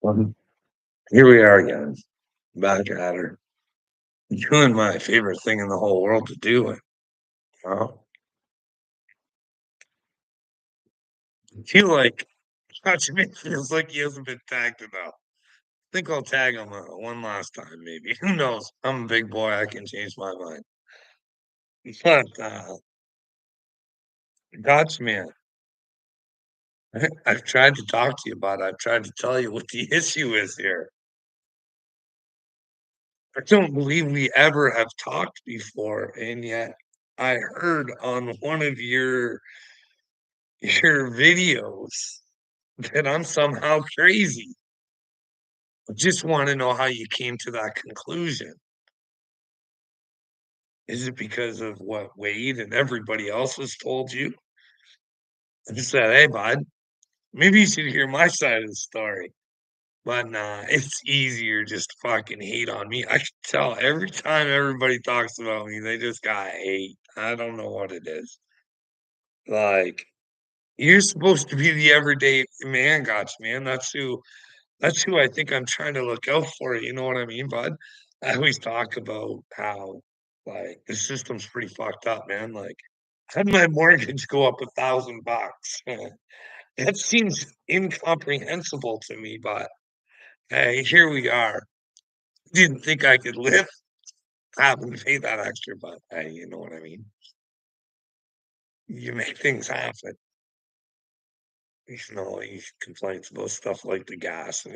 Well, here we are again, back at her, doing my favorite thing in the whole world to do it. Well, I feel like Watchmen feels like he hasn't been tagged enough. I think I'll tag him one last time, maybe. Who knows? I'm a big boy. I can change my mind. But God's I've tried to talk to you about it. I've tried to tell you what the issue is here. I don't believe we ever have talked before, and yet I heard on one of your videos that I'm somehow crazy. I just want to know how you came to that conclusion. Is it because of what Wade and everybody else has told you? I just said, hey, bud, maybe you should hear my side of the story. But nah, it's easier just to fucking hate on me. I can tell every time everybody talks about me, they just got hate. I don't know what it is. Like, you're supposed to be the everyday man, Gotch, man. That's who I think I'm trying to look out for, you know what I mean, bud? I always talk about how, like, the system's pretty fucked up, man, like, had my mortgage go up $1,000. That seems incomprehensible to me, but, hey, here we are. Didn't think I could live having to pay that extra, but, hey, you know what I mean? You make things happen. He complains about stuff like the gas, and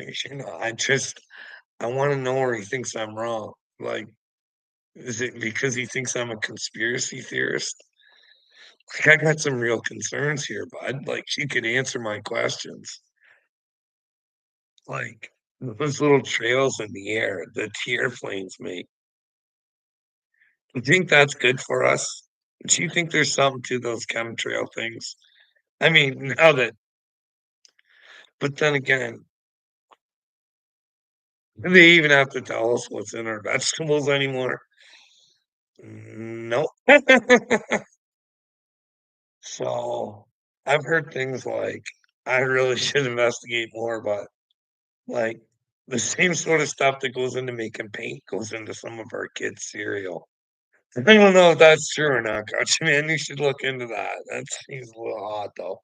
I wanna know where he thinks I'm wrong, like, is it because he thinks I'm a conspiracy theorist? Like, I got some real concerns here, bud. Like, you could answer my questions. Like, those little trails in the air that the airplanes make. You think that's good for us? Do you think there's something to those chemtrail things? I mean, now that but then again, do they even have to tell us what's in our vegetables anymore? Nope. So, I've heard things like, I really should investigate more, but, like, the same sort of stuff that goes into making paint goes into some of our kids' cereal. I don't know if that's true or not, Coach, man, you should look into that. That seems a little odd, though.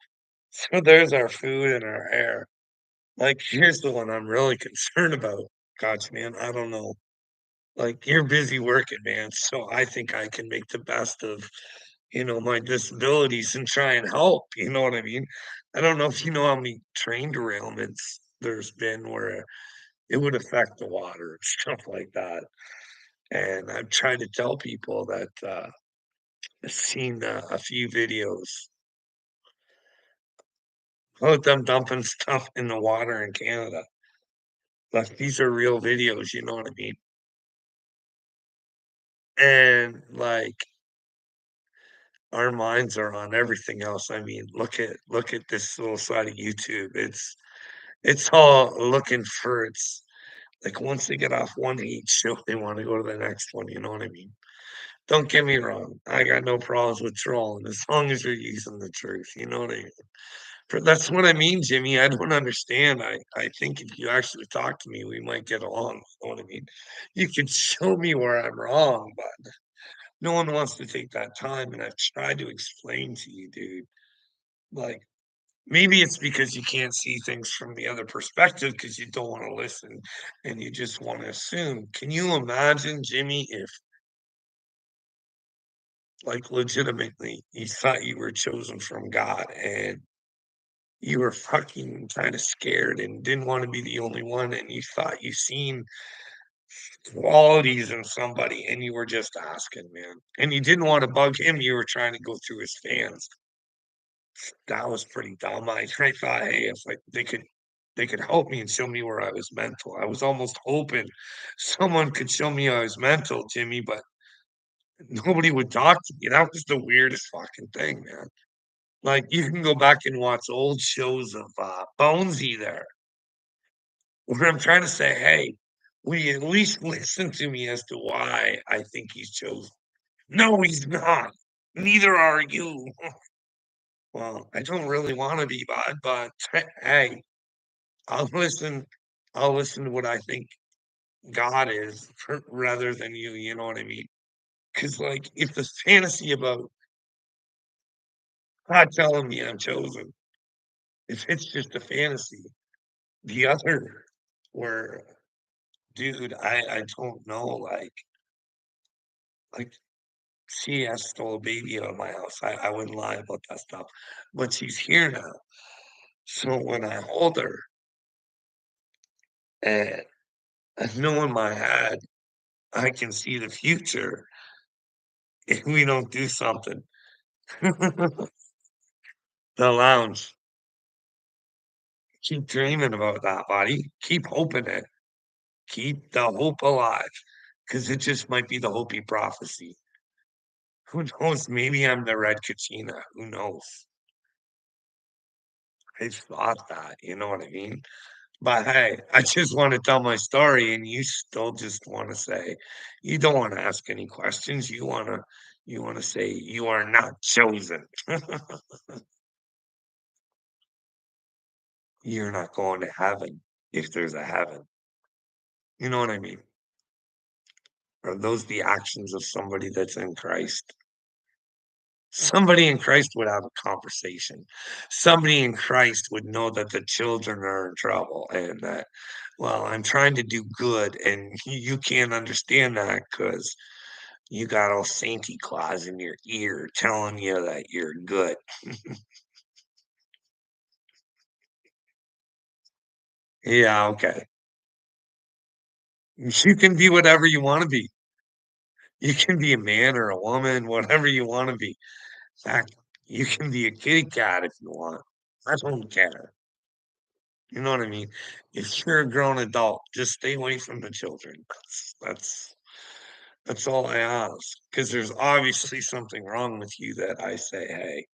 So there's our food and our air. Like, here's the one I'm really concerned about, Coach, man, I don't know. Like, you're busy working, man, so I think I can make the best of, my disabilities and try and help, you know what I mean? I don't know if you know how many train derailments there's been where it would affect the water and stuff like that, and I've tried to tell people that, I've seen, a few videos about them dumping stuff in the water in Canada. Like, these are real videos, you know what I mean? And, like, our minds are on everything else. I mean, look at this little side of YouTube. It's all looking for its like once they get off one hate show, they want to go to the next one. You know what I mean? Don't get me wrong. I got no problems with trolling as long as you're using the truth. You know what I mean? That's what I mean, Jimmy. I don't understand. I think if you actually talk to me, we might get along. You know what I mean? You could show me where I'm wrong, but no one wants to take that time. And I've tried to explain to you, dude. Like, maybe it's because you can't see things from the other perspective because you don't wanna listen and you just wanna assume. Can you imagine, Jimmy, if, like, legitimately you thought you were chosen from God and you were fucking kinda scared and didn't wanna be the only one and you thought you seen qualities in somebody and you were just asking, man, and you didn't wanna bug him, you were trying to go through his fans. That was pretty dumb. I thought, "Hey, if, like, they could help me and show me where I was mental." I was almost hoping someone could show me I was mental, Jimmy, but nobody would talk to me. That was the weirdest fucking thing, man. Like, you can go back and watch old shows of, Bonesy there, where I'm trying to say, "Hey, will you at least listen to me as to why I think he's chosen?" "No, he's not. Neither are you." Well, I don't really wanna be, bud, but hey, I'll listen I'll listen to what I think God is rather than you, you know what I mean? Because like, if the fantasy about God telling me I'm chosen, if it's just a fantasy, the other where, dude, I don't know, like, CS stole a baby out of my house. I wouldn't lie about that stuff, but she's here now. So when I hold her and I know in my head I can see the future if we don't do something. The lounge. Keep dreaming about that, buddy. Keep hoping it. Keep the hope alive, because it just might be the Hopi prophecy. Who knows? Maybe I'm the Red Kachina. Who knows? I thought that, you know what I mean? But hey, I just want to tell my story, and you still just want to say you don't want to ask any questions. You want to say you are not chosen. You're not going to heaven if there's a heaven. You know what I mean? Are those the actions of somebody that's in Christ? Somebody in Christ would have a conversation. Somebody in Christ would know that the children are in trouble and that, well, I'm trying to do good, and you can't understand that because you got old Sainty Claus in your ear telling you that you're good. Yeah, okay. You can be whatever you want to be. You can be a man or a woman, whatever you want to be. Heck, you can be a kitty cat if you want. I don't care. You know what I mean? If you're a grown adult, just stay away from the children. That's all I ask. Because there's obviously something wrong with you that I say, hey,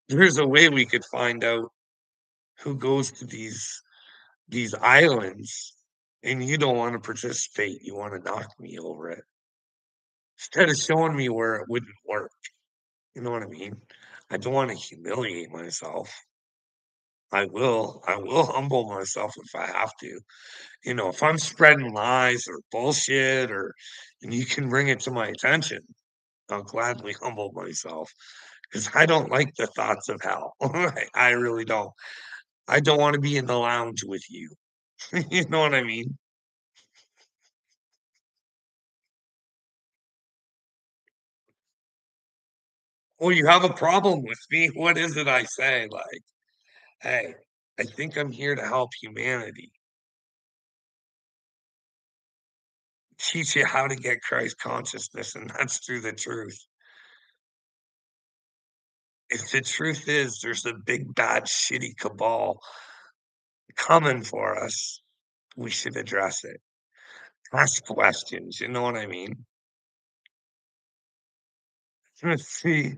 there's a way we could find out who goes to these islands, and you don't want to participate. You want to knock me over it instead of showing me where it wouldn't work. You know what I mean? I don't want to humiliate myself. I will humble myself if I have to. You know, if I'm spreading lies or bullshit or and you can bring it to my attention, I'll gladly humble myself because I don't like the thoughts of hell. I really don't. I don't want to be in the lounge with you. You know what I mean? Well, you have a problem with me. What is it I say? Like, hey, I think I'm here to help humanity, teach you how to get Christ consciousness, and that's through the truth. If the truth is there's a big, bad, shitty cabal coming for us, we should address it. Ask questions, you know what I mean? See,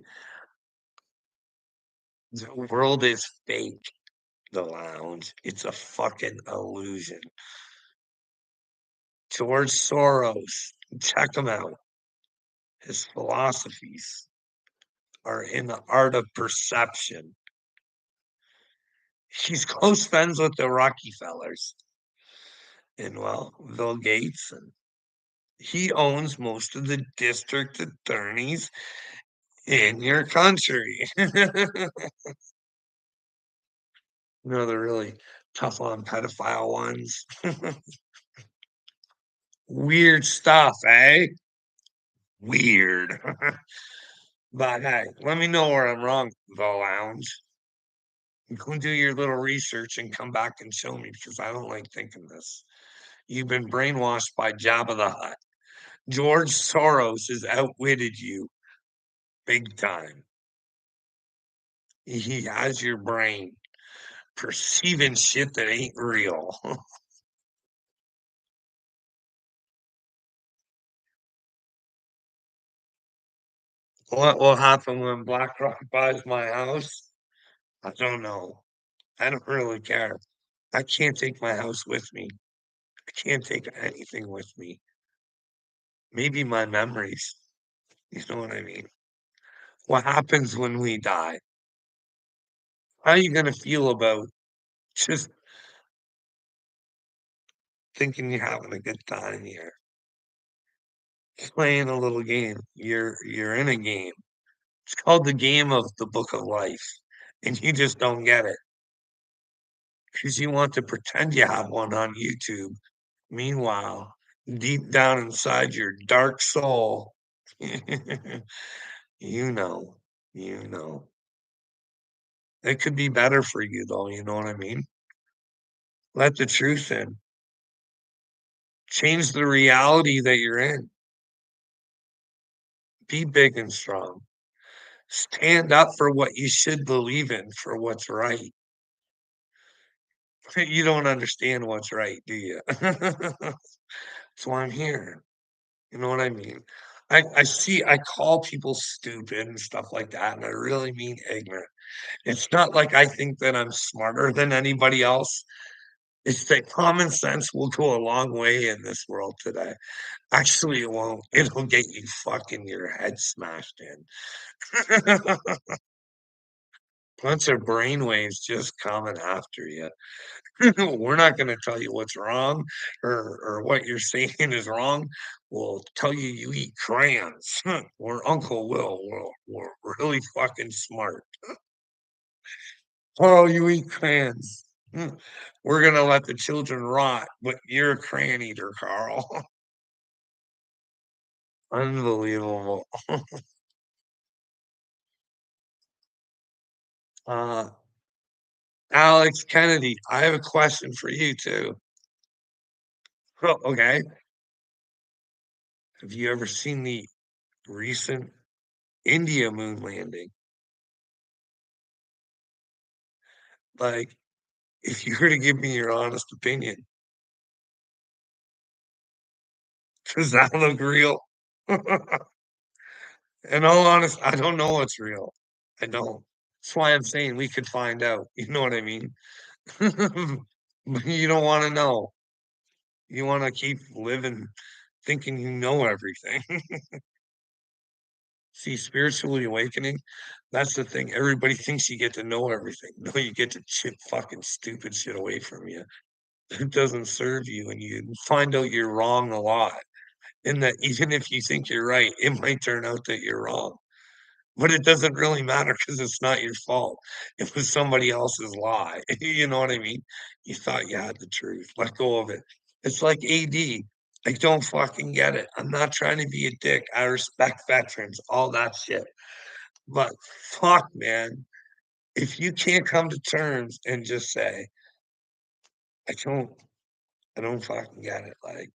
the world is fake, the lounge. It's a fucking illusion. George Soros, check him out. His philosophies are in the art of perception. He's close friends with the Rockefellers and, well, Bill Gates, and he owns most of the district attorneys in your country. The really tough on pedophile ones. Weird stuff, eh? Weird. But hey, let me know where I'm wrong, the lounge. Go do your little research and come back and show me because I don't like thinking this. You've been brainwashed by Jabba the Hutt. George Soros has outwitted you big time. He has your brain perceiving shit that ain't real. What will happen when BlackRock buys my house? I don't know. I don't really care. I can't take my house with me. I can't take anything with me. Maybe my memories. You know what I mean? What happens when we die? How are you gonna feel about just thinking you're having a good time here, playing a little game. You're in a game. It's called the game of the book of life, and you just don't get it because you want to pretend you have one on YouTube. Meanwhile, deep down inside your dark soul, you know, you know. It could be better for you though, you know what I mean? Let the truth in. Change the reality that you're in. Be big and strong. Stand up for what you should believe in, for what's right. You don't understand what's right, do you? That's why I'm here. You know what I mean? I call people stupid and stuff like that, and I really mean ignorant. It's not like I think that I'm smarter than anybody else. It's that common sense will go a long way in this world today. Actually, it won't. It'll get you fucking your head smashed in. Bunch of brainwaves just coming after you. We're not going to tell you what's wrong or what you're saying is wrong. We'll tell you you eat crayons. Or Uncle Will. We're really fucking smart. Oh, you eat crayons. We're going to let the children rot, but you're a crayon eater, Carl. Unbelievable. Uh, Alex Kennedy, I have a question for you too. Oh, okay. Have you ever seen the recent India moon landing? Like, if you were to give me your honest opinion, does that look real? In all honest, I don't know what's real. I don't. That's why I'm saying we could find out. You know what I mean? But you don't want to know. You want to keep living thinking you know everything. See, spiritually awakening, that's the thing. Everybody thinks you get to know everything. No, you get to chip fucking stupid shit away from you. It doesn't serve you, and you find out you're wrong a lot. And that even if you think you're right, it might turn out that you're wrong. But it doesn't really matter because it's not your fault. It was somebody else's lie. You know what I mean? You thought you had the truth. Let go of it. It's like AD. I don't fucking get it. I'm not trying to be a dick. I respect veterans, all that shit. But fuck, man, if you can't come to terms and just say, I don't, I don't fucking get it. Like,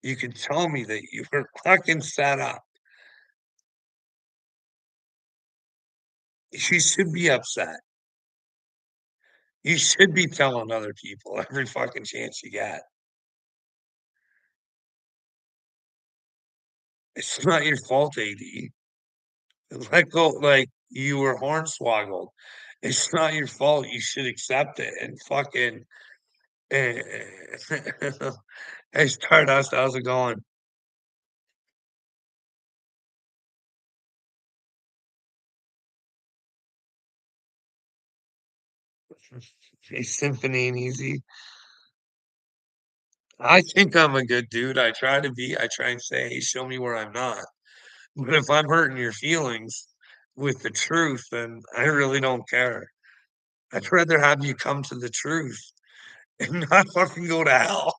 you can tell me that you were fucking set up. You should be upset. You should be telling other people every fucking chance you get. It's not your fault, AD. Let go, like you were hornswoggled. It's not your fault. You should accept it and fucking. Hey, Stardust, how's it going? Hey, Symphony and Easy. I think I'm a good dude. I try to be. I try and say, hey, show me where I'm not. But if I'm hurting your feelings with the truth, then I really don't care. I'd rather have you come to the truth and not fucking go to hell.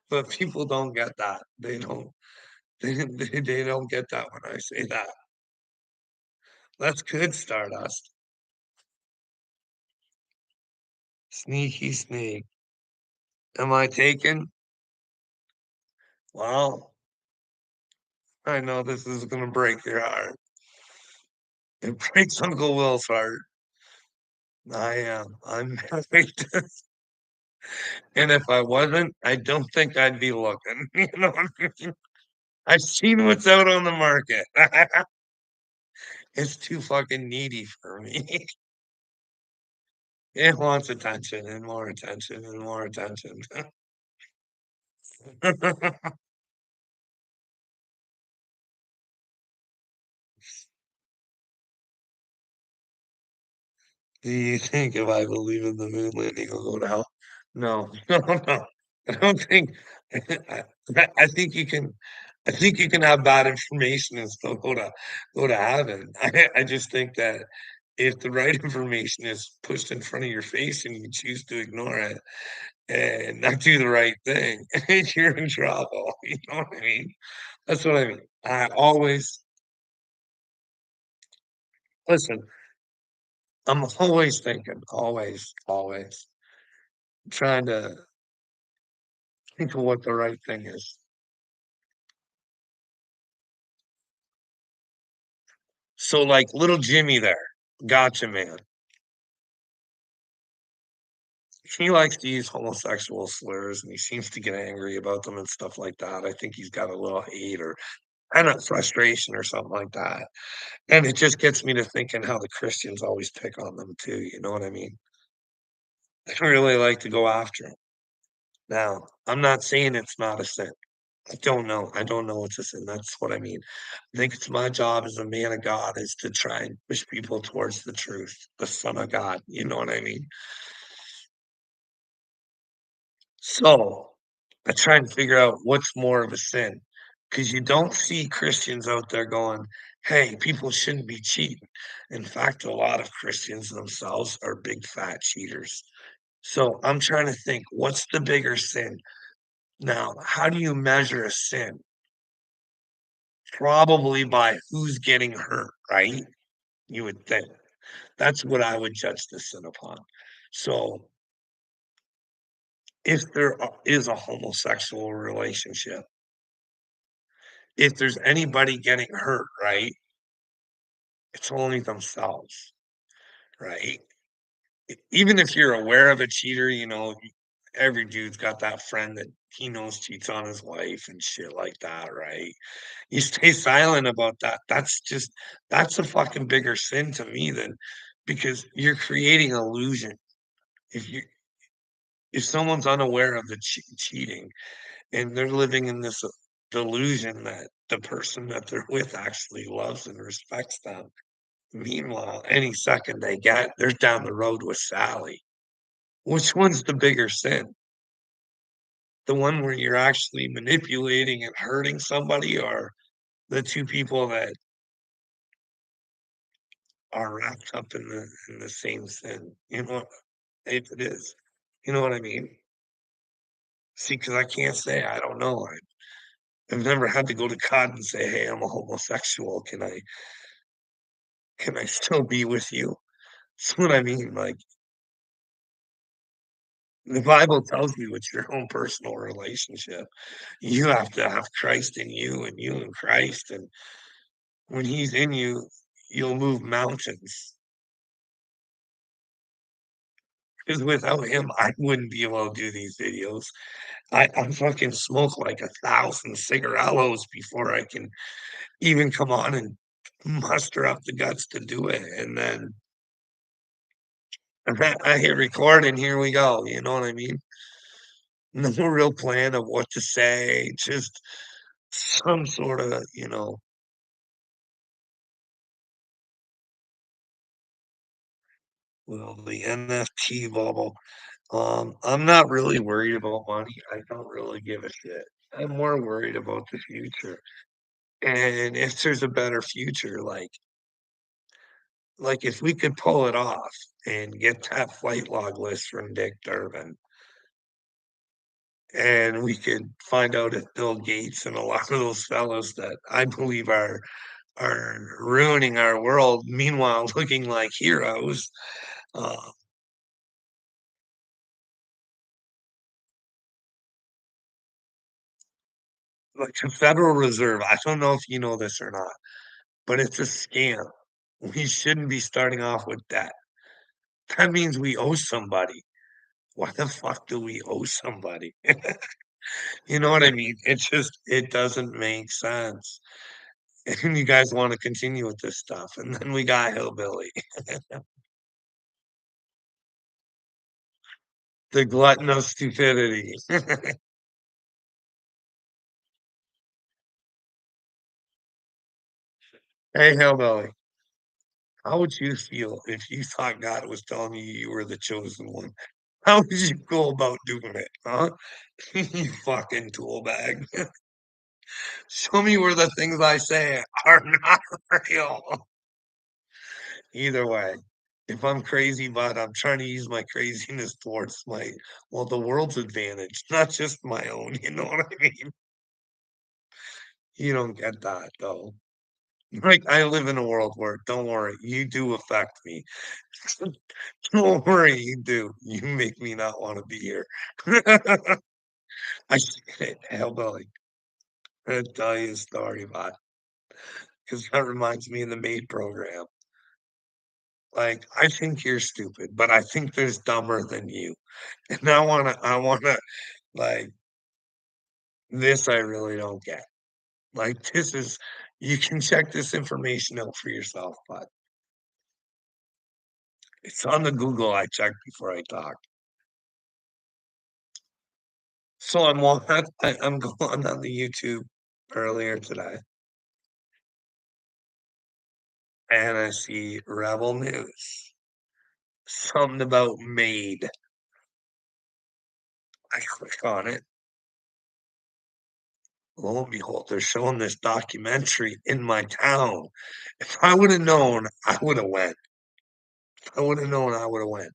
But people don't get that. They don't. They don't get that when I say that. That's good, Stardust. Sneaky sneak. Am I taken? Well, I know this is gonna break your heart. It breaks Uncle Will's heart. I am. I'm married. And if I wasn't, I don't think I'd be looking. You know what I mean? I've seen what's out on the market. It's too fucking needy for me. It wants attention and more attention and more attention. Do you think if I believe in the moon landing, I'll go to hell? No, no, no. I don't think I I think you can I think you can have bad information and still go to heaven. I just think that if the right information is pushed in front of your face and you choose to ignore it and not do the right thing, you're in trouble, you know what I mean? That's what I mean. I always listen, I'm always thinking, always trying to think of what the right thing is. So, like, little Jimmy there, gotcha, man. He likes to use homosexual slurs, and he seems to get angry about them and stuff like that. I think he's got a little hate or kinda frustration or something like that, and it just gets me to thinking how the Christians always pick on them too, you know what I mean? They really like to go after him. Now, I'm not saying it's not a sin. I don't know it's a sin, that's what I mean. I think it's my job as a man of God is to try and push people towards the truth, the Son of God, you know what I mean? So, I try and figure out what's more of a sin, because you don't see Christians out there going, "Hey, people shouldn't be cheating." In fact, a lot of Christians themselves are big fat cheaters. So, I'm trying to think, what's the bigger sin? Now, how do you measure a sin? Probably by who's getting hurt, right? You would think. That's what I would judge the sin upon. So, if there is a homosexual relationship, if there's anybody getting hurt, right, it's only themselves, right? Even if you're aware of a cheater, you know, every dude's got that friend that he knows cheats on his wife and shit like that, right? You stay silent about that. That's a fucking bigger sin to me than because you're creating illusion. If you if someone's unaware of the cheating and they're living in this delusion that the person that they're with actually loves and respects them. Meanwhile, any second they get, they're down the road with Sally. Which one's the bigger sin? The one where you're actually manipulating and hurting somebody, or the two people that are wrapped up in the same sin? You know, if it is. You know what I mean? See, because I can't say I don't know. I've never had to go to God and say, "Hey, I'm a homosexual. Can I still be with you?" That's what I mean. Like the Bible tells you it's your own personal relationship. You have to have Christ in you and you in Christ, and when he's in you, you'll move mountains. Because without him, I wouldn't be able to do these videos. I fucking smoke like 1,000 cigarellos before I can even come on and muster up the guts to do it, and then I hit record and here we go, you know what I mean? No real plan of what to say, just some sorta, well, the NFT bubble. I'm not really worried about money. I don't really give a shit. I'm more worried about the future. And if there's a better future, like if we could pull it off and get that flight log list from Dick Durbin, and we could find out if Bill Gates and a lot of those fellows that I believe are ruining our world, meanwhile looking like heroes. Uh, like the Federal Reserve, I don't know if you know this or not, but it's a scam. We shouldn't be starting off with debt. That means we owe somebody. Why the fuck do we owe somebody? You know what I mean? It doesn't make sense. And you guys want to continue with this stuff, and then we got Hillbilly, the glutton of stupidity. Hey, Hillbilly, how would you feel if you thought God was telling you you were the chosen one? How would you go about doing it, huh? You fucking tool bag. Show me where the things I say are not real. Either way, if I'm crazy, but I'm trying to use my craziness towards well, the world's advantage, not just my own, you know what I mean? You don't get that though. Like, I live in a world where, don't worry, you do affect me. Don't worry, you do. You make me not wanna be here. I hellbilly, I'm gonna tell you a story about 'cause that reminds me of the maid program. Like, I think you're stupid, but I think there's dumber than you. And I wanna, like, this I really don't get. Like, this is you can check this information out for yourself, but it's on the Google I check before I talk. So I'm going on the YouTube earlier today, and I see Rebel News, something about MAID. I click on it. Lo and behold, they're showing this documentary in my town. If I woulda known, I woulda went. If I woulda known, I woulda went.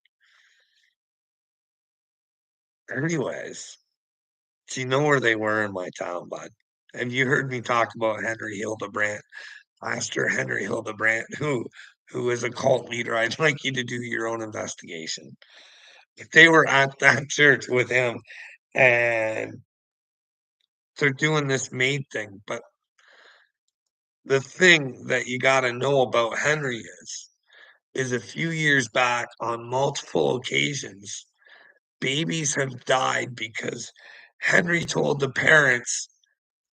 Anyways, do you know where they were in my town, bud? Have you heard me talk about Henry Hildebrandt, Pastor Henry Hildebrandt, who is a cult leader? I'd like you to do your own investigation. If they were at that church with him, and they're doing this maid thing, but the thing that you gotta know about Henry is a few years back, on multiple occasions, babies have died because Henry told the parents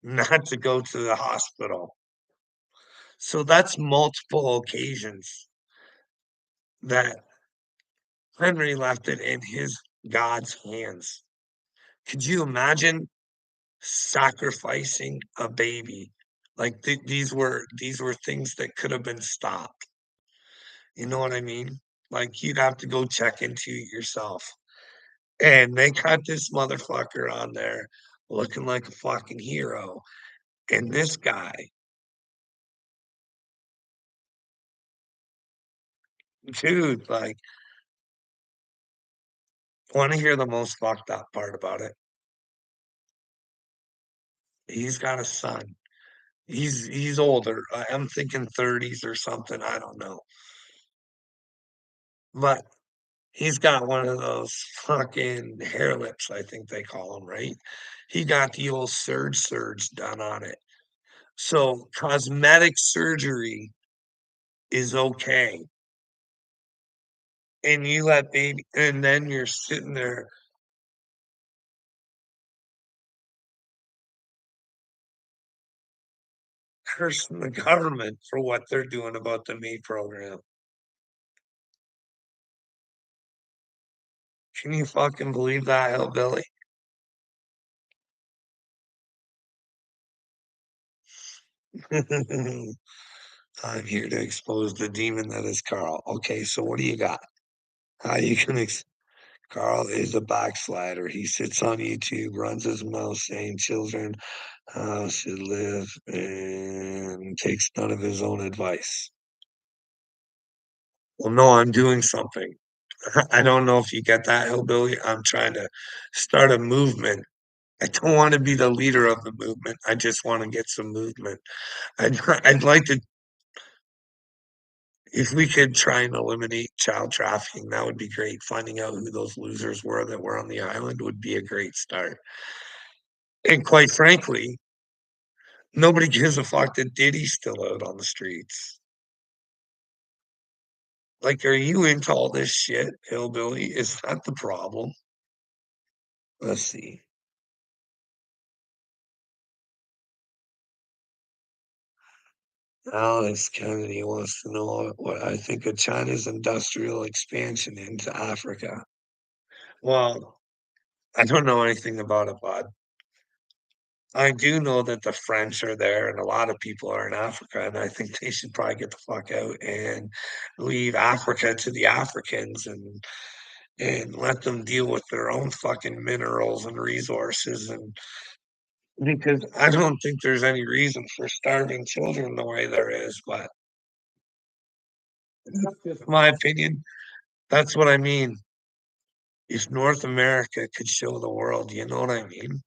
not to go to the hospital. So that's multiple occasions that Henry left it in his God's hands. Could you imagine sacrificing a baby? Like, these were things that could have been stopped. You know what I mean? Like, you'd have to go check into it yourself. And they got this motherfucker on there looking like a fucking hero, and this guy, dude, like, wanna hear the most fucked up part about it? He's got a son. He's older, I'm thinking 30s or something, I don't know, but he's got one of those fucking hair lips, I think they call them, right? He got the old surge done on it. So, cosmetic surgery is okay, and you let baby and then you're sitting there cursing the government for what they're doing about the MAID program. Can you fucking believe that, hillbilly? I'm here to expose the demon that is Carl. Okay, so what do you got? How you can Carl is a backslider. He sits on YouTube, runs his mouth saying children should live and takes none of his own advice. Well, no, I'm doing something. I don't know if you get that, hillbilly. I'm trying to start a movement. I don't want to be the leader of the movement. I just want to get some movement. I'd like to, if we could try and eliminate child trafficking, that would be great. Finding out who those losers were that were on the island would be a great start. And quite frankly, nobody gives a fuck that Diddy's still out on the streets. Like, are you into all this shit, hillbilly? Is that the problem? Let's see. Alex Kennedy wants to know what I think of China's industrial expansion into Africa. Well, I don't know anything about it, bud. I do know that the French are there and a lot of people are in Africa, and I think they should probably get the fuck out and leave Africa to the Africans and let them deal with their own fucking minerals and resources. And because I don't think there's any reason for starving children the way there is, but that's just my opinion. That's what I mean. If North America could show the world, you know what I mean?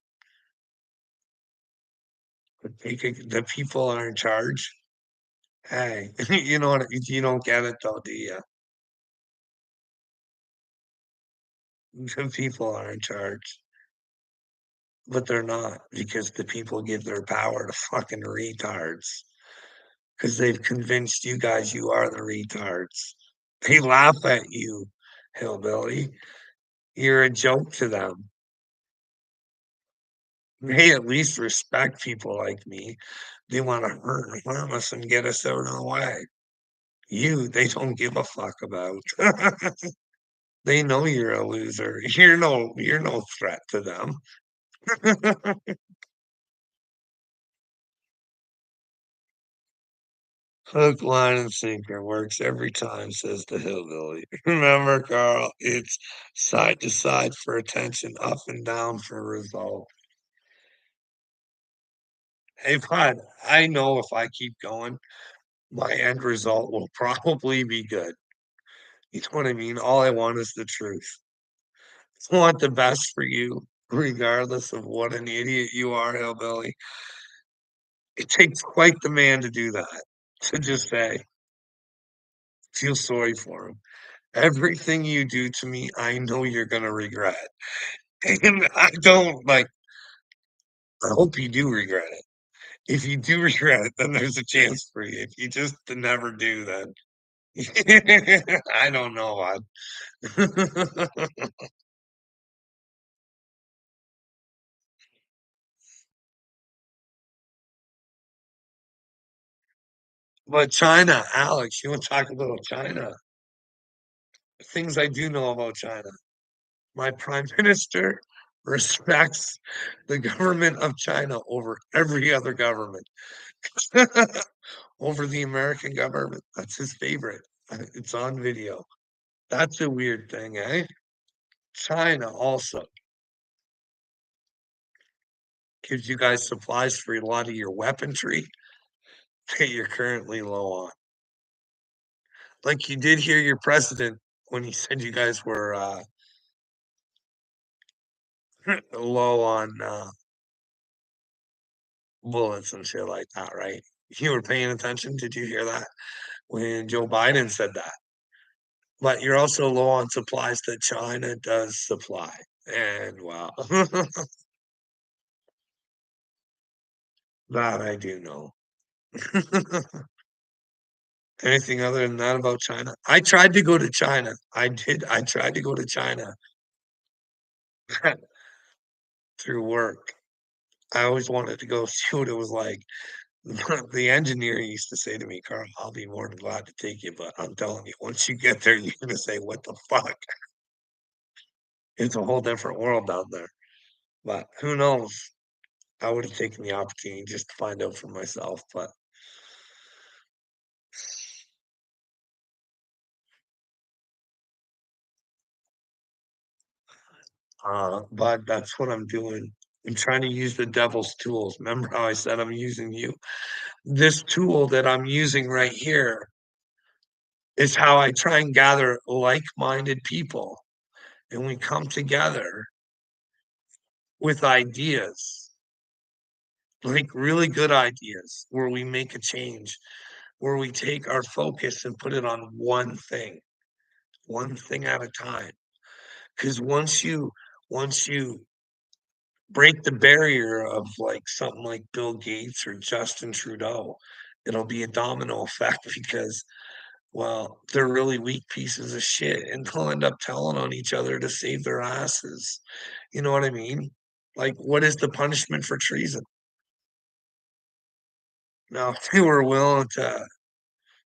But the people are in charge. Hey, you know what? You don't get it though, do you? The people are in charge, but they're not because the people give their power to fucking retards because they've convinced you guys you are the retards. They laugh at you, hillbilly. You're a joke to them. They at least respect people like me. They want to hurt and harm us and get us out of the way. You, they don't give a fuck about. They know you're a loser. You're no threat to them. Hook, line, and sinker works every time, says the hillbilly. Remember, Carl, it's side to side for attention, up and down for result. Hey, bud, I know if I keep going, my end result will probably be good. You know what I mean? All I want is the truth. I want the best for you, regardless of what an idiot you are, hillbilly. It takes quite the man to do that, to just say, feel sorry for him. Everything you do to me, I know you're gonna regret. And I don't like, I hope you do regret it. If you do regret it, then there's a chance for you. If you just never do, then I don't know. But China, Alex, you want to talk about China? Things I do know about China. My prime minister respects the government of China over every other government, over the American government. That's his favorite. It's on video. That's a weird thing, eh? China also gives you guys supplies for a lot of your weaponry that you're currently low on. Like you did hear your president when he said you guys were low on bullets and shit like that, right? You were paying attention. Did you hear that when Joe Biden said that? But you're also low on supplies that China does supply. And wow, that I do know. Anything other than that about China? I tried to go to China. I did. I tried to go to China through work. I always wanted to go see what it was like. The engineer used to say to me, Carl, I'll be more than glad to take you, but I'm telling you, once you get there, you're gonna say, what the fuck? It's a whole different world down there. But who knows? I would have taken the opportunity just to find out for myself. But that's what I'm doing. I'm trying to use the devil's tools. Remember how I said I'm using you? This tool that I'm using right here is how I try and gather like-minded people, and we come together with ideas, like really good ideas, where we make a change, where we take our focus and put it on one thing at a time. Because once you break the barrier of like something like Bill Gates or Justin Trudeau, it'll be a domino effect because, well, they're really weak pieces of shit and they'll end up telling on each other to save their asses. You know what I mean? Like, what is the punishment for treason? Now, if they were willing to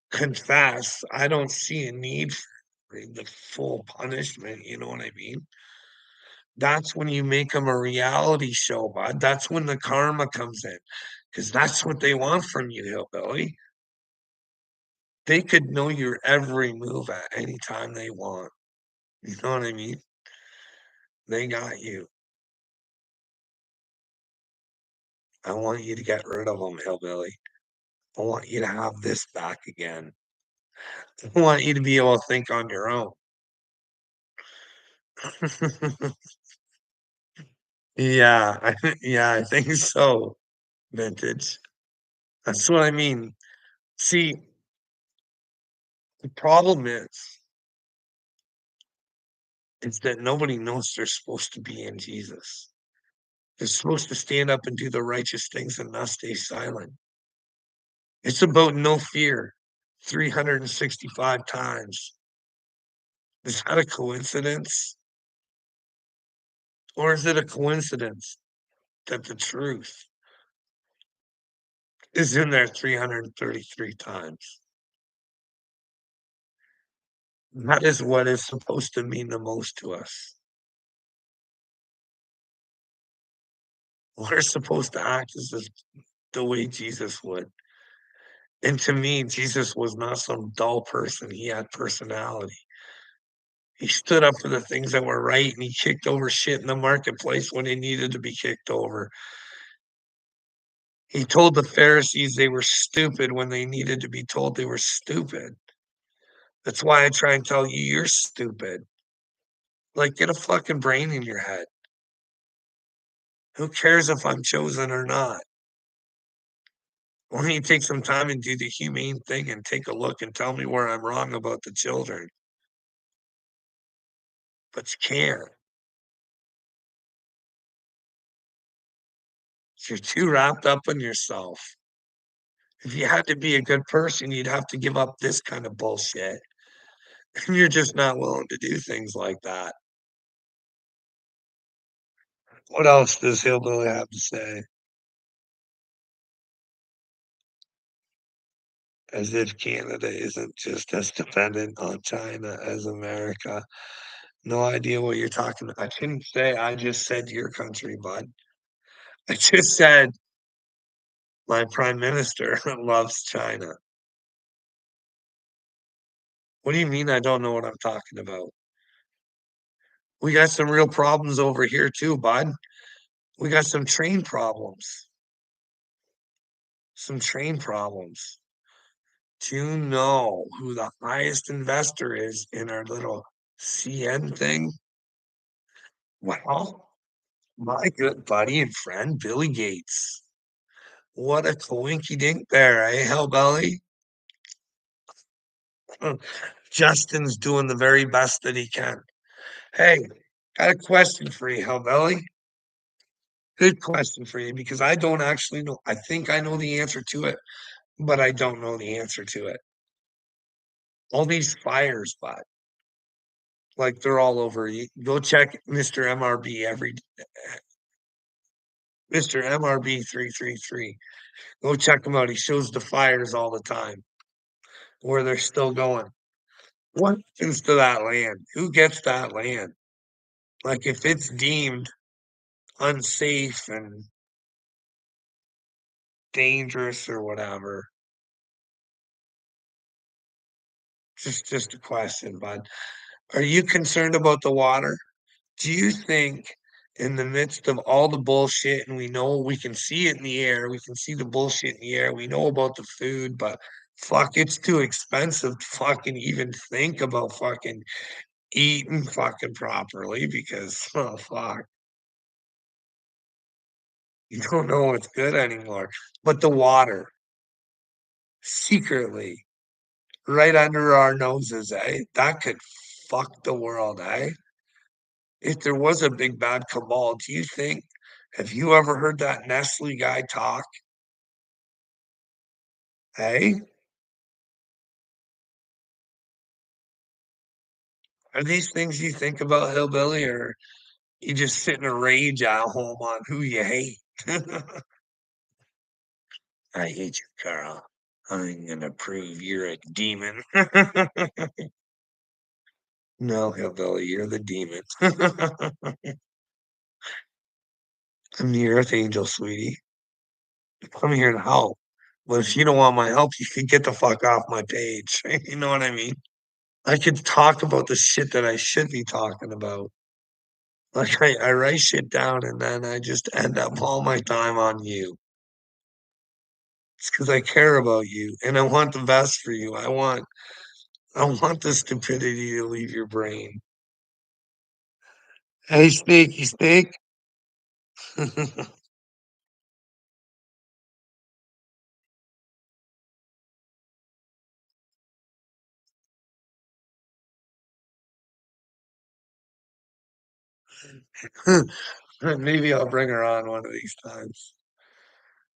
confess, I don't see a need for the full punishment. You know what I mean? That's when you make them a reality show, bud. That's when the karma comes in, because that's what they want from you, hillbilly. They could know your every move at any time they want. You know what I mean? They got you. I want you to get rid of them, hillbilly. I want you to have this back again. I want you to be able to think on your own. Yeah, yeah, I think so, vintage. That's what I mean. See, the problem is that nobody knows they're supposed to be in Jesus. They're supposed to stand up and do the righteous things and not stay silent. It's about no fear 365 times. Is that a coincidence? Or is it a coincidence that the truth is in there 333 times? That is what is supposed to mean the most to us. We're supposed to act as the way Jesus would. And to me, Jesus was not some dull person. He had personality. He stood up for the things that were right and he kicked over shit in the marketplace when it needed to be kicked over. He told the Pharisees they were stupid when they needed to be told they were stupid. That's why I try and tell you you're stupid. Like, get a fucking brain in your head. Who cares if I'm chosen or not? Why don't you take some time and do the humane thing and take a look and tell me where I'm wrong about the children? But you can't. You're too wrapped up in yourself. If you had to be a good person, you'd have to give up this kind of bullshit. And you're just not willing to do things like that. What else does Hillbilly have to say? As if Canada isn't just as dependent on China as America. No idea what you're talking about. I didn't say I just said your country, bud. I just said my prime minister loves China. What do you mean I don't know what I'm talking about? We got some real problems over here too, bud. We got some train problems. Some train problems. Do you know who the highest investor is in our little CN thing? Well, my good buddy and friend, Billy Gates. What a coinky dink there, eh, Hellbelly? Justin's doing the very best that he can. Hey, got a question for you, Hellbelly. Good question for you because I don't actually know. I think I know the answer to it, but I don't know the answer to it. All these fires, but like they're all over. You go check Mr. MRB every Mr. MRB 333. Go check him out. He shows the fires all the time where they're still going. What happens to that land? Who gets that land? Like if it's deemed unsafe and dangerous or whatever. Just a question, bud. Are you concerned about the water? Do you think in the midst of all the bullshit, and we know we can see it in the air, we can see the bullshit in the air, we know about the food, but fuck, it's too expensive to fucking even think about fucking eating fucking properly because oh fuck, you don't know what's good anymore. But the water, secretly, right under our noses, eh? That could fuck the world, eh? If there was a big bad cabal, do you think have you ever heard that Nestle guy talk? Hey, are these things you think about, hillbilly, or you just sit in a rage at home on who you hate? I hate you, Carl. I'm gonna prove you're a demon. No, hillbilly, you're the demon. I'm the Earth Angel, sweetie. I'm here to help. But if you don't want my help, you can get the fuck off my page. You know what I mean? I could talk about the shit that I should be talking about. Like, I write shit down and then I just end up all my time on you. It's because I care about you and I want the best for you. I want the stupidity to leave your brain. Hey, sneaky snake. Maybe I'll bring her on one of these times.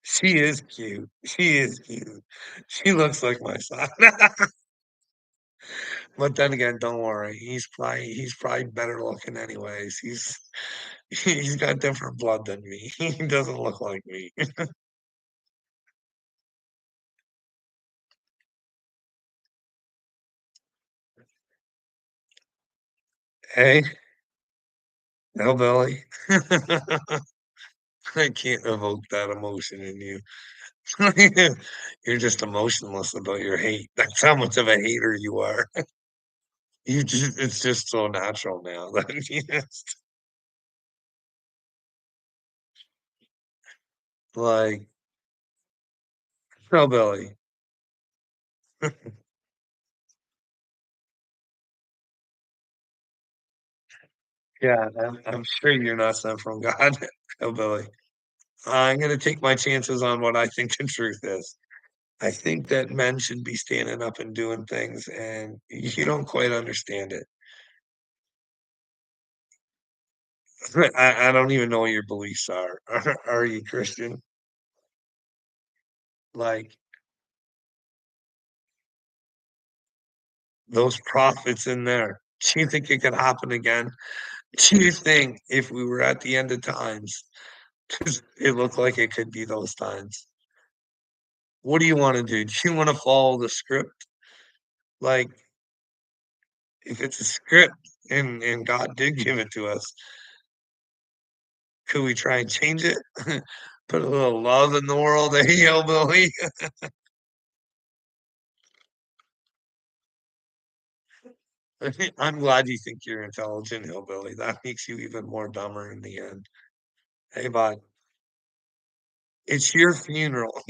She is cute. She is cute. She looks like my son. But then again, don't worry. He's probably better looking anyways. He's got different blood than me. He doesn't look like me. Hey, hillbilly. I can't evoke that emotion in you. You're just emotionless about your hate. That's how much of a hater you are. It's just so natural now that you just like hillbilly. Yeah, I'm sure you're not sent from God, hillbilly. I'm gonna take my chances on what I think the truth is. I think that men should be standing up and doing things, and you don't quite understand it. I don't even know what your beliefs are. Are you Christian? Like those prophets in there. Do you think it could happen again? Do you think if we were at the end of times, 'cause it looked like it could be those times. What do you wanna do? Do you wanna follow the script? Like, if it's a script and God did give it to us, could we try and change it? Put a little love in the world, eh, hillbilly? I'm glad you think you're intelligent, hillbilly. That makes you even more dumber in the end. Hey, bud, it's your funeral.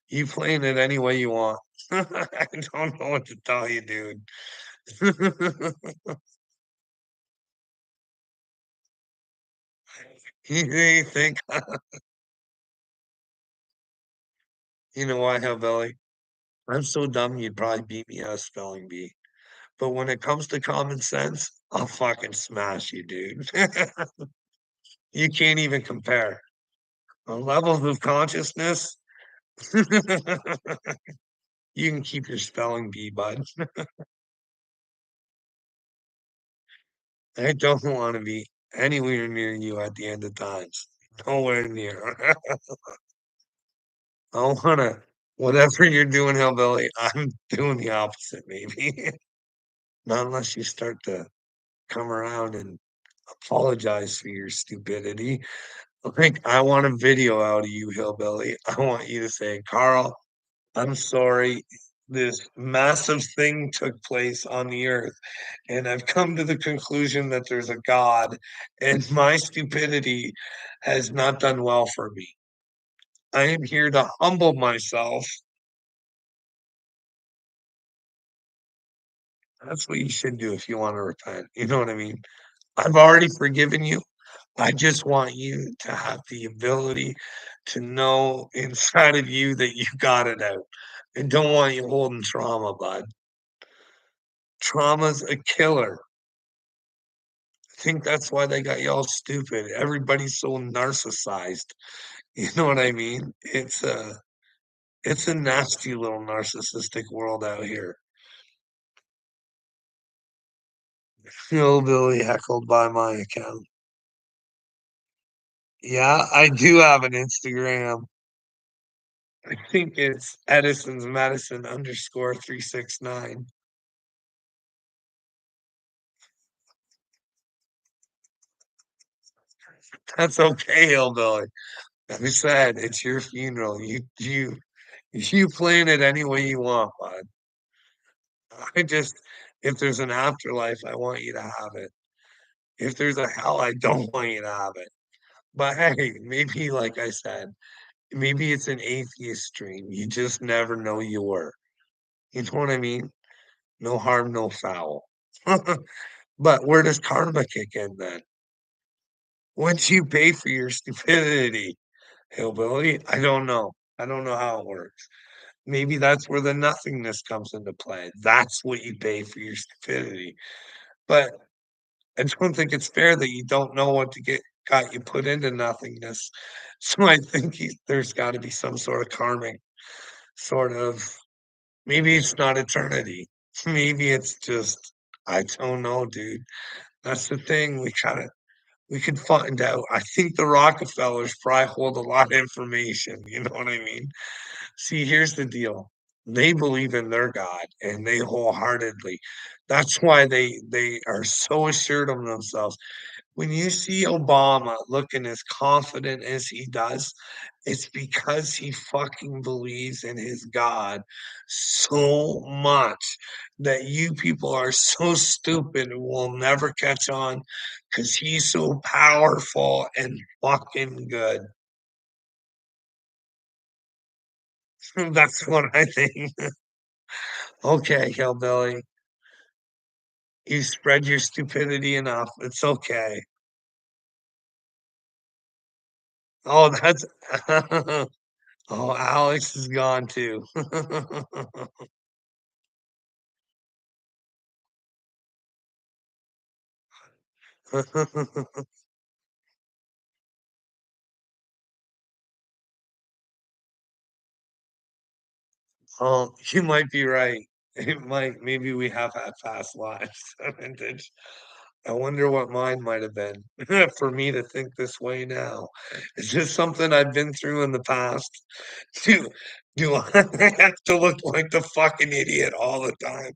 You plan it any way you want. I don't know what to tell you, dude. You think you know what, hillbilly? I'm so dumb you'd probably beat me at a spelling bee. But when it comes to common sense, I'll fucking smash you, dude. You can't even compare. On levels of consciousness, you can keep your spelling bee, bud. I don't wanna be anywhere near you at the end of times. Nowhere near. I wanna whatever you're doing, hillbilly, I'm doing the opposite, maybe. Not unless you start to come around and apologize for your stupidity. Like, I want a video out of you, hillbilly. I want you to say, "Carl, I'm sorry. This massive thing took place on the earth, and I've come to the conclusion that there's a God, and my stupidity has not done well for me. I am here to humble myself." That's what you should do if you wanna repent, you know what I mean? I've already forgiven you. I just want you to have the ability to know inside of you that you got it out. I don't want you holding trauma, bud. Trauma's a killer. I think that's why they got you all stupid. Everybody's so narcissized. You know what I mean? It's a nasty little narcissistic world out here. Hillbilly heckled by my account. Yeah, I do have an Instagram. I think it's Edison's Medicine underscore 369. That's okay, hillbilly. Like I said, it's your funeral. You plan it any way you want, bud. I just If there's an afterlife, I want you to have it. If there's a hell, I don't want you to have it. But hey, maybe, like I said, maybe it's an atheist dream. You just never know you were. You know what I mean? No harm, no foul. But where does karma kick in then? Once you pay for your stupidity, hillbilly, I don't know. I don't know how it works. Maybe that's where the nothingness comes into play. That's what you pay for your stupidity. But I don't think it's fair that you don't know what to get got you put into nothingness. So I think there's got to be some sort of karmic sort of. Maybe it's not eternity. Maybe it's just I don't know, dude. That's the thing. We could find out. I think the Rockefellers probably hold a lot of information. You know what I mean? See, here's the deal. They believe in their God and they wholeheartedly. That's why they are so assured of themselves. When you see Obama looking as confident as he does, it's because he fucking believes in his God so much that you people are so stupid and will never catch on because he's so powerful and fucking good. That's what I think. Okay, hillbilly. You spread your stupidity enough. It's okay. Oh, that's oh, Alex is gone too. Oh, you might be right. It might maybe we have had past lives. Vintage. I wonder what mine might have been for me to think this way now. Is this something I've been through in the past? Do do I have to look like the fucking idiot all the time?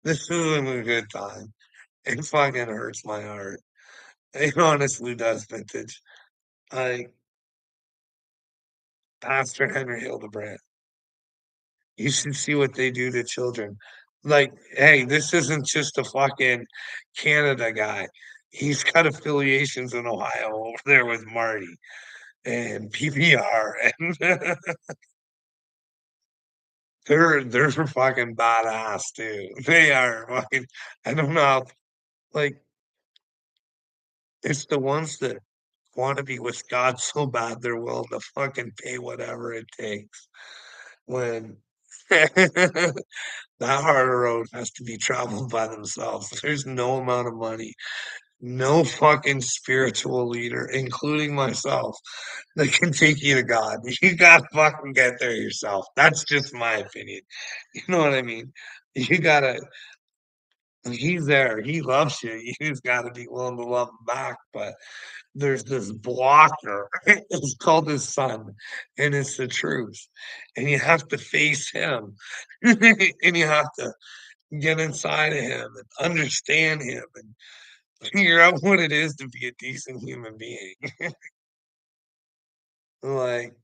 This isn't a good time. It fucking hurts my heart. It honestly does, Vintage. I Pastor Henry Hildebrand. You should see what they do to children. Like, hey, this isn't just a fucking Canada guy. He's got affiliations in Ohio over there with Marty and PBR, and they're fucking badass too. They are fucking. I don't know how, like it's the ones that want to be with God so bad they're willing to fucking pay whatever it takes. When that harder road has to be traveled by themselves. There's no amount of money, no fucking spiritual leader, including myself, that can take you to God. You gotta fucking get there yourself. That's just my opinion. You know what I mean? You gotta, he's there. He loves you. You just gotta be willing to love him back. But there's this blocker. It's called his son, and it's the truth. And you have to face him. And you have to get inside of him and understand him and figure out what it is to be a decent human being. Like,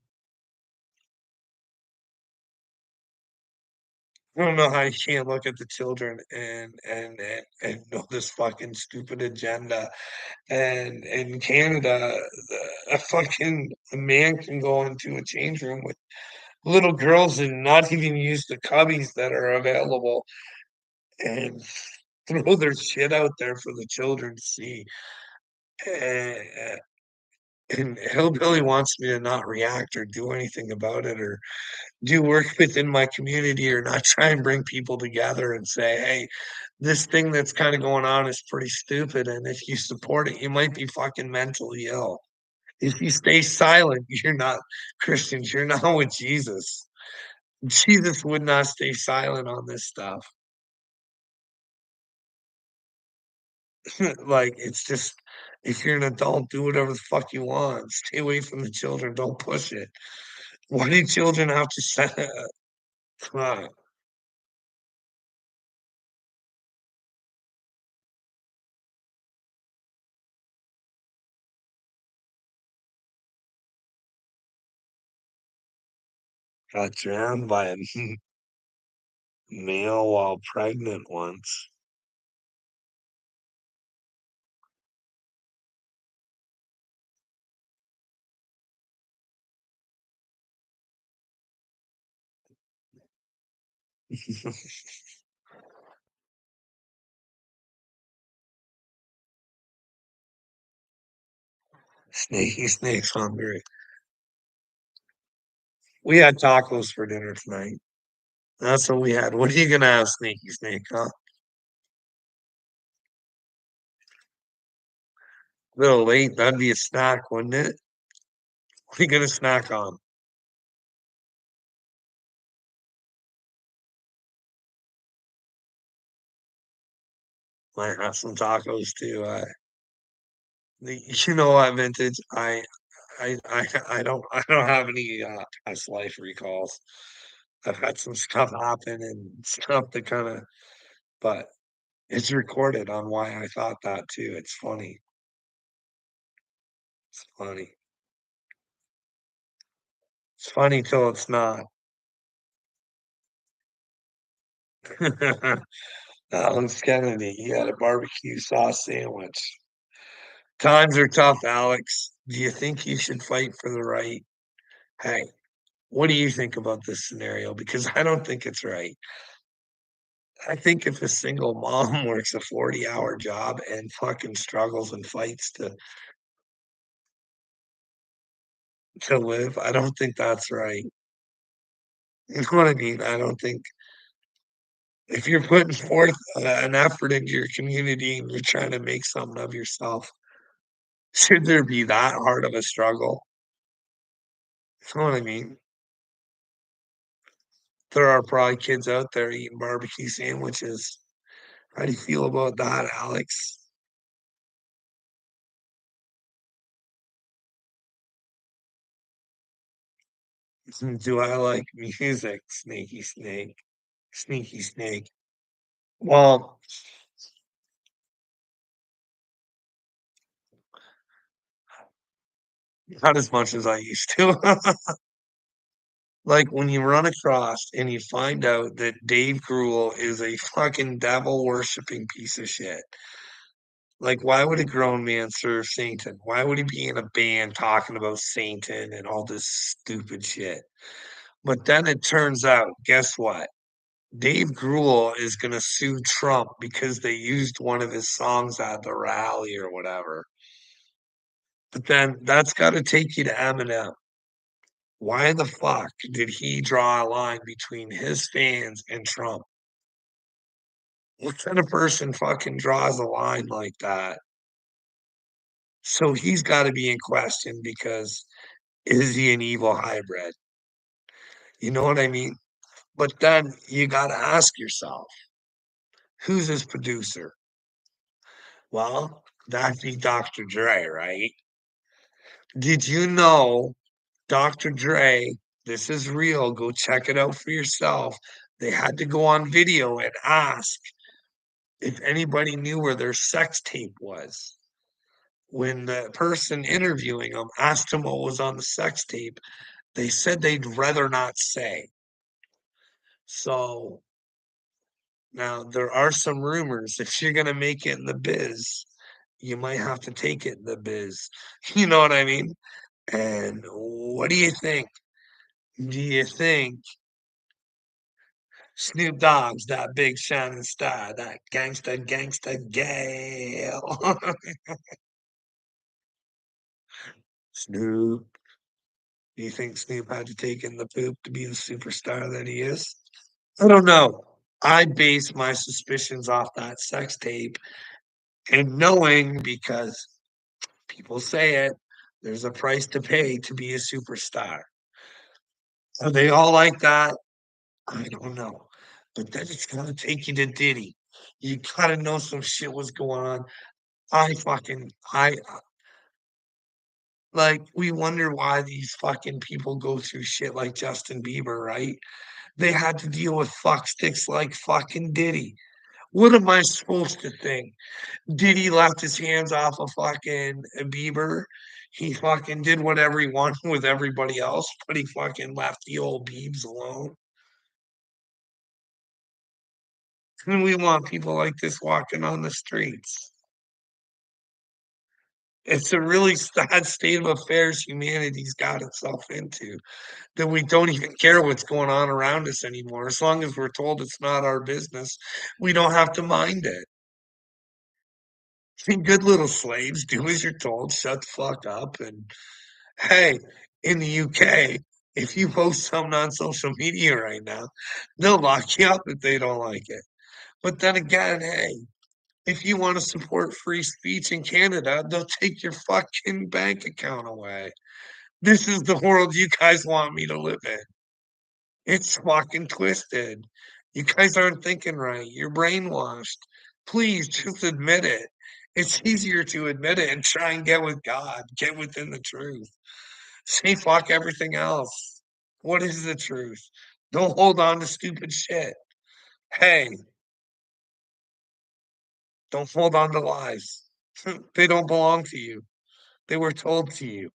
I don't know how you can't look at the children and know this fucking stupid agenda. And in Canada, a man can go into a change room with little girls and not even use the cubbies that are available and throw their shit out there for the children to see. And, and Hillbilly wants me to not react or do anything about it or do work within my community or not try and bring people together and say, hey, this thing that's kind of going on is pretty stupid. And if you support it, you might be fucking mentally ill. If you stay silent, you're not Christians. You're not with Jesus. Jesus would not stay silent on this stuff. Like, it's just, if you're an adult, do whatever the fuck you want. Stay away from the children. Don't push it. Why do children have to say, uh, got drowned by a male while pregnant once. Snake's hungry. We had tacos for dinner tonight. That's what we had. What are you gonna have, Sneaky Snake, huh? A little late, that'd be a snack, wouldn't it? What are you gonna snack on? Might have some tacos too. You know what, vintage? I don't have any past life recalls. I've had some stuff happen and stuff that kind of, but it's recorded on why I thought that too. It's funny. It's funny. It's funny till it's not. Alex Kennedy, he had a barbecue sauce sandwich. Times are tough, Alex. Do you think you should fight for the right? Hey, what do you think about this scenario? Because I don't think it's right. I think if a single mom works a 40-hour job and fucking struggles and fights to live, I don't think that's right. You know what I mean? I don't think if you're putting forth an effort into your community and you're trying to make something of yourself, should there be that hard of a struggle? You know what I mean? There are probably kids out there eating barbecue sandwiches. How do you feel about that, Alex? Do I like music? Sneaky snake. Sneaky snake. Well, not as much as I used to. Like when you run across and you find out that Dave Grohl is a fucking devil worshipping piece of shit. Like, why would a grown man serve Satan? Why would he be in a band talking about Satan and all this stupid shit? But then it turns out, guess what? Dave Grohl is going to sue Trump because they used one of his songs at the rally or whatever. But then that's got to take you to Eminem. Why the fuck did he draw a line between his fans and Trump? What kind of person fucking draws a line like that? So he's got to be in question because is he an evil hybrid? You know what I mean? But then you got to ask yourself, who's his producer? Well, that'd be Dr. Dre, right? Did you know Dr. Dre? This is real. Go check it out for yourself. They had to go on video and ask if anybody knew where their sex tape was. When the person interviewing them asked them what was on the sex tape, they said they'd rather not say. So now there are some rumors if you're going to make it in the biz, you might have to take it in the biz. You know what I mean? And what do you think? Do you think Snoop Dogg's that big shining star, that gangsta Gale? Snoop. Do you think Snoop had to take in the poop to be the superstar that he is? I don't know. I base my suspicions off that sex tape and knowing because people say it, there's a price to pay to be a superstar. Are they all like that? I don't know. But then it's gonna take you to Diddy. You gotta know some shit was going on. I like we wonder why these fucking people go through shit like Justin Bieber, right? They had to deal with fuck sticks like fucking Diddy. What am I supposed to think? Did he left his hands off of fucking Bieber? He fucking did whatever he wanted with everybody else, but he fucking left the old Biebs alone. And we want people like this walking on the streets. It's a really sad state of affairs humanity's got itself into, that we don't even care what's going on around us anymore. As long as we're told it's not our business, we don't have to mind it. Be good little slaves, do as you're told, shut the fuck up. And hey, in the UK, if you post something on social media right now, they'll lock you up if they don't like it. But then again, hey, if you want to support free speech in Canada, they'll take your fucking bank account away. This is the world you guys want me to live in. It's fucking twisted. You guys aren't thinking right. You're brainwashed. Please just admit it. It's easier to admit it and try and get with God, get within the truth. Say fuck everything else. What is the truth? Don't hold on to stupid shit. Hey, don't hold on to lies. They don't belong to you. They were told to you.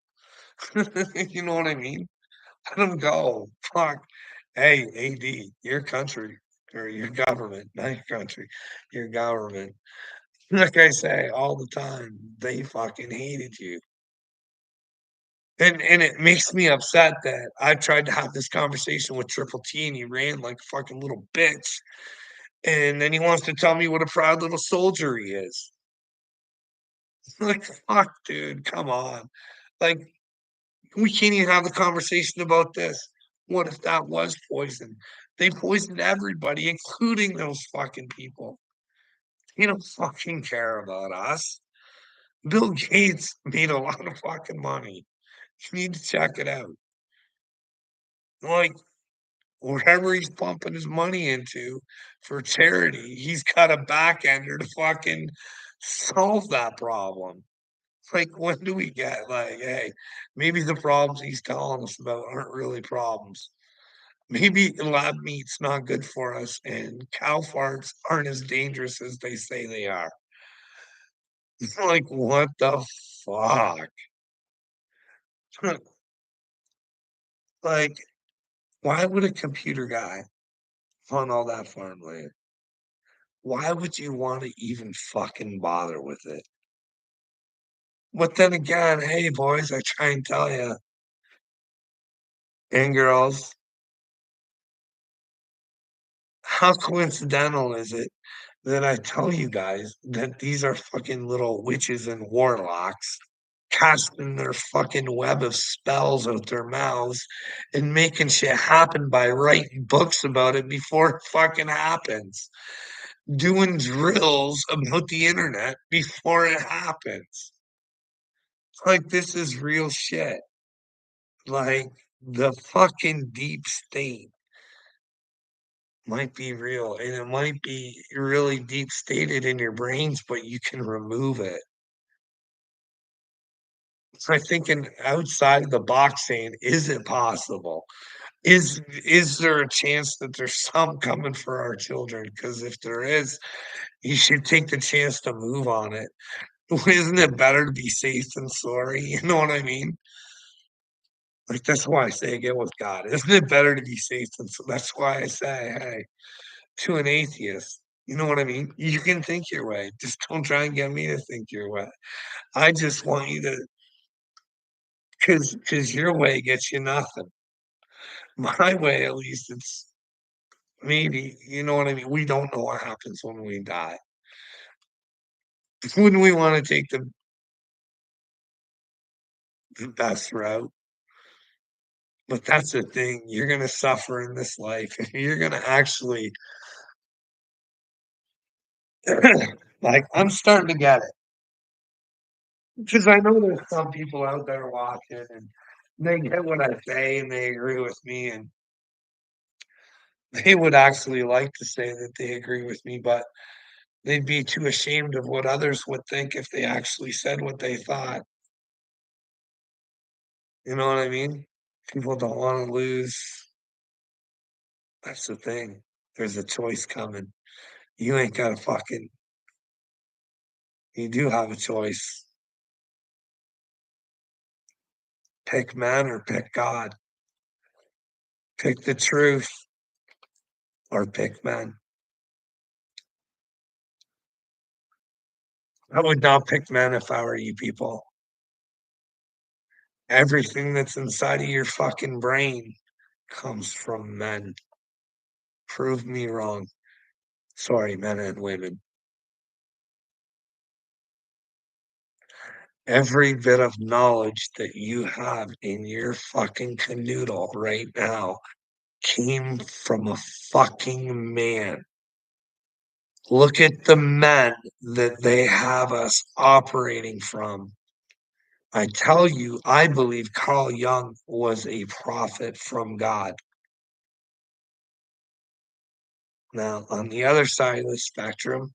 You know what I mean? Let them go. Fuck. Hey, AD, your country or your government, not your country, your government. Like I say all the time, they fucking hated you. And it makes me upset that I tried to have this conversation with Triple T and he ran like a fucking little bitch. And then he wants to tell me what a proud little soldier he is. Like, fuck, dude, come on. Like, we can't even have the conversation about this. What if that was poison? They poisoned everybody, including those fucking people. They don't fucking care about us. Bill Gates made a lot of fucking money. You need to check it out. Like, whatever he's pumping his money into for charity, he's got a back ender to fucking solve that problem. Like, when do we get like, hey, maybe the problems he's telling us about aren't really problems. Maybe lab meat's not good for us and cow farts aren't as dangerous as they say they are. Like, what the fuck? Like, why would a computer guy want all that farmland? Why would you want to even fucking bother with it? But then again, hey boys, I try and tell you, and girls, how coincidental is it that I tell you guys that these are fucking little witches and warlocks casting their fucking web of spells out their mouths and making shit happen by writing books about it before it fucking happens, doing drills about the internet before it happens. Like, this is real shit. Like, the fucking deep state might be real and it might be really deep stated in your brains, but you can remove it. So I thinking outside of the box saying, is it possible? Is there a chance that there's some coming for our children? Because if there is, you should take the chance to move on it. Isn't it better to be safe than sorry? You know what I mean? Like, that's why I say get with God. Isn't it better to be safe than that's why I say, hey, to an atheist, you know what I mean? You can think your way. Just don't try and get me to think your way. I just want you to, because your way gets you nothing. My way, at least, it's maybe, you know what I mean? We don't know what happens when we die. Wouldn't we want to take the best route? But that's the thing. You're going to suffer in this life. You're going to actually, like, I'm starting to get it. Because I know there's some people out there watching and they get what I say and they agree with me and they would actually like to say that they agree with me, but they'd be too ashamed of what others would think if they actually said what they thought. You know what I mean? People don't want to lose. That's the thing. There's a choice coming. You ain't got a fucking you do have a choice. Pick man or pick God. Pick the truth or pick man. I would not pick men if I were you people. Everything that's inside of your fucking brain comes from men. Prove me wrong. Sorry, men and women. Every bit of knowledge that you have in your fucking canoodle right now came from a fucking man. Look at the men that they have us operating from. I tell you, I believe Carl Jung was a prophet from God. Now, on the other side of the spectrum,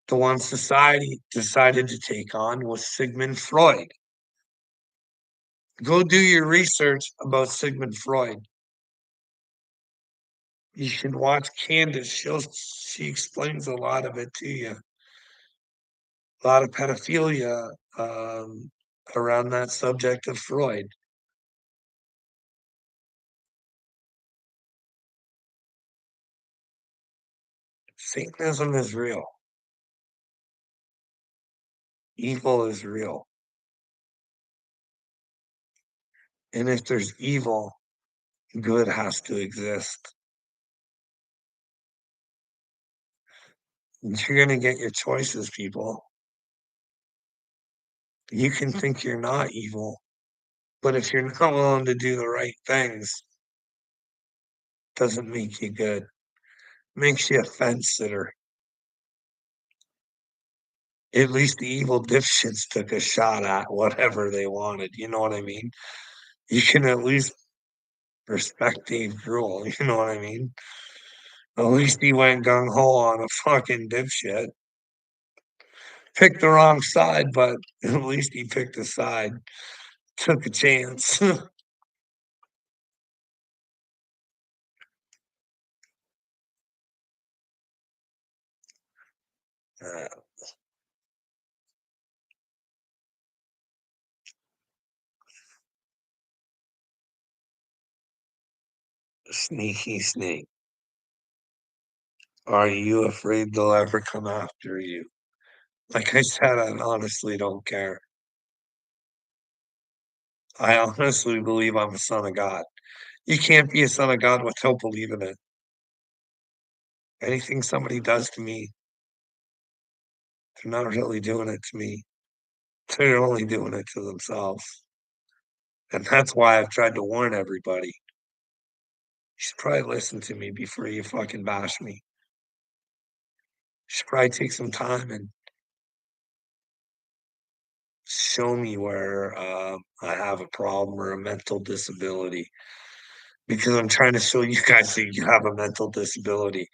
the one society decided to take on was Sigmund Freud. Go do your research about Sigmund Freud. You should watch Candace. She explains a lot of it to you. A lot of pedophilia around that subject of Freud. Satanism is real. Evil is real. And if there's evil, good has to exist. You're going to get your choices, people. You can think you're not evil, but if you're not willing to do the right things, doesn't make you good. Makes you a fence sitter. At least the evil dipshits took a shot at whatever they wanted. You know what I mean? You can at least respect Dave Grohl. You know what I mean? At least he went gung ho on a fucking dipshit. Picked the wrong side, but at least he picked a side. Took a chance. uh, Sneaky snake. Are you afraid they'll ever come after you? Like I said, I honestly don't care. I honestly believe I'm a son of God. You can't be a son of God without believing it. Anything somebody does to me, they're not really doing it to me. They're only doing it to themselves. And that's why I've tried to warn everybody. You should probably listen to me before you fucking bash me. You should probably take some time and show me where I have a problem or a mental disability because I'm trying to show you guys that you have a mental disability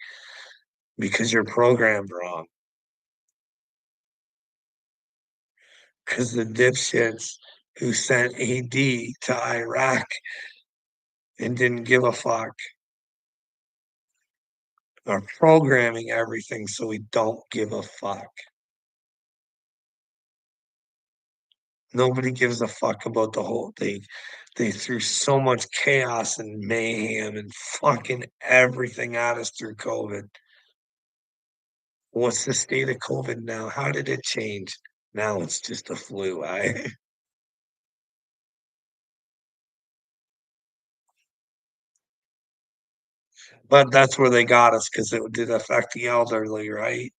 because you're programmed wrong. Because the dipshits who sent AD to Iraq and didn't give a fuck are programming everything so we don't give a fuck. Nobody gives a fuck about the whole thing. They threw so much chaos and mayhem and fucking everything at us through COVID. What's the state of COVID now? How did it change? Now it's just a flu. But that's where they got us because it did affect the elderly, right?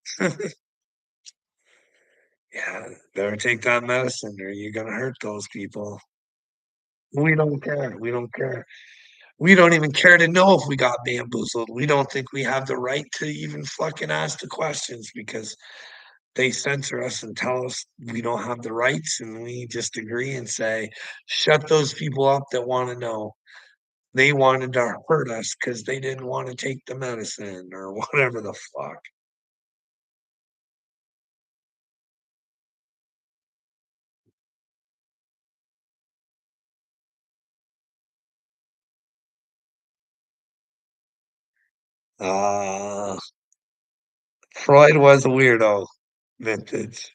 Yeah, better take that medicine or you're gonna hurt those people. We don't care. We don't care. We don't even care to know if we got bamboozled. We don't think we have the right to even fucking ask the questions because they censor us and tell us we don't have the rights, and we just agree and say, shut those people up that want to know. They wanted to hurt us because they didn't want to take the medicine or whatever the fuck. Uh, Freud was a weirdo. Vintage.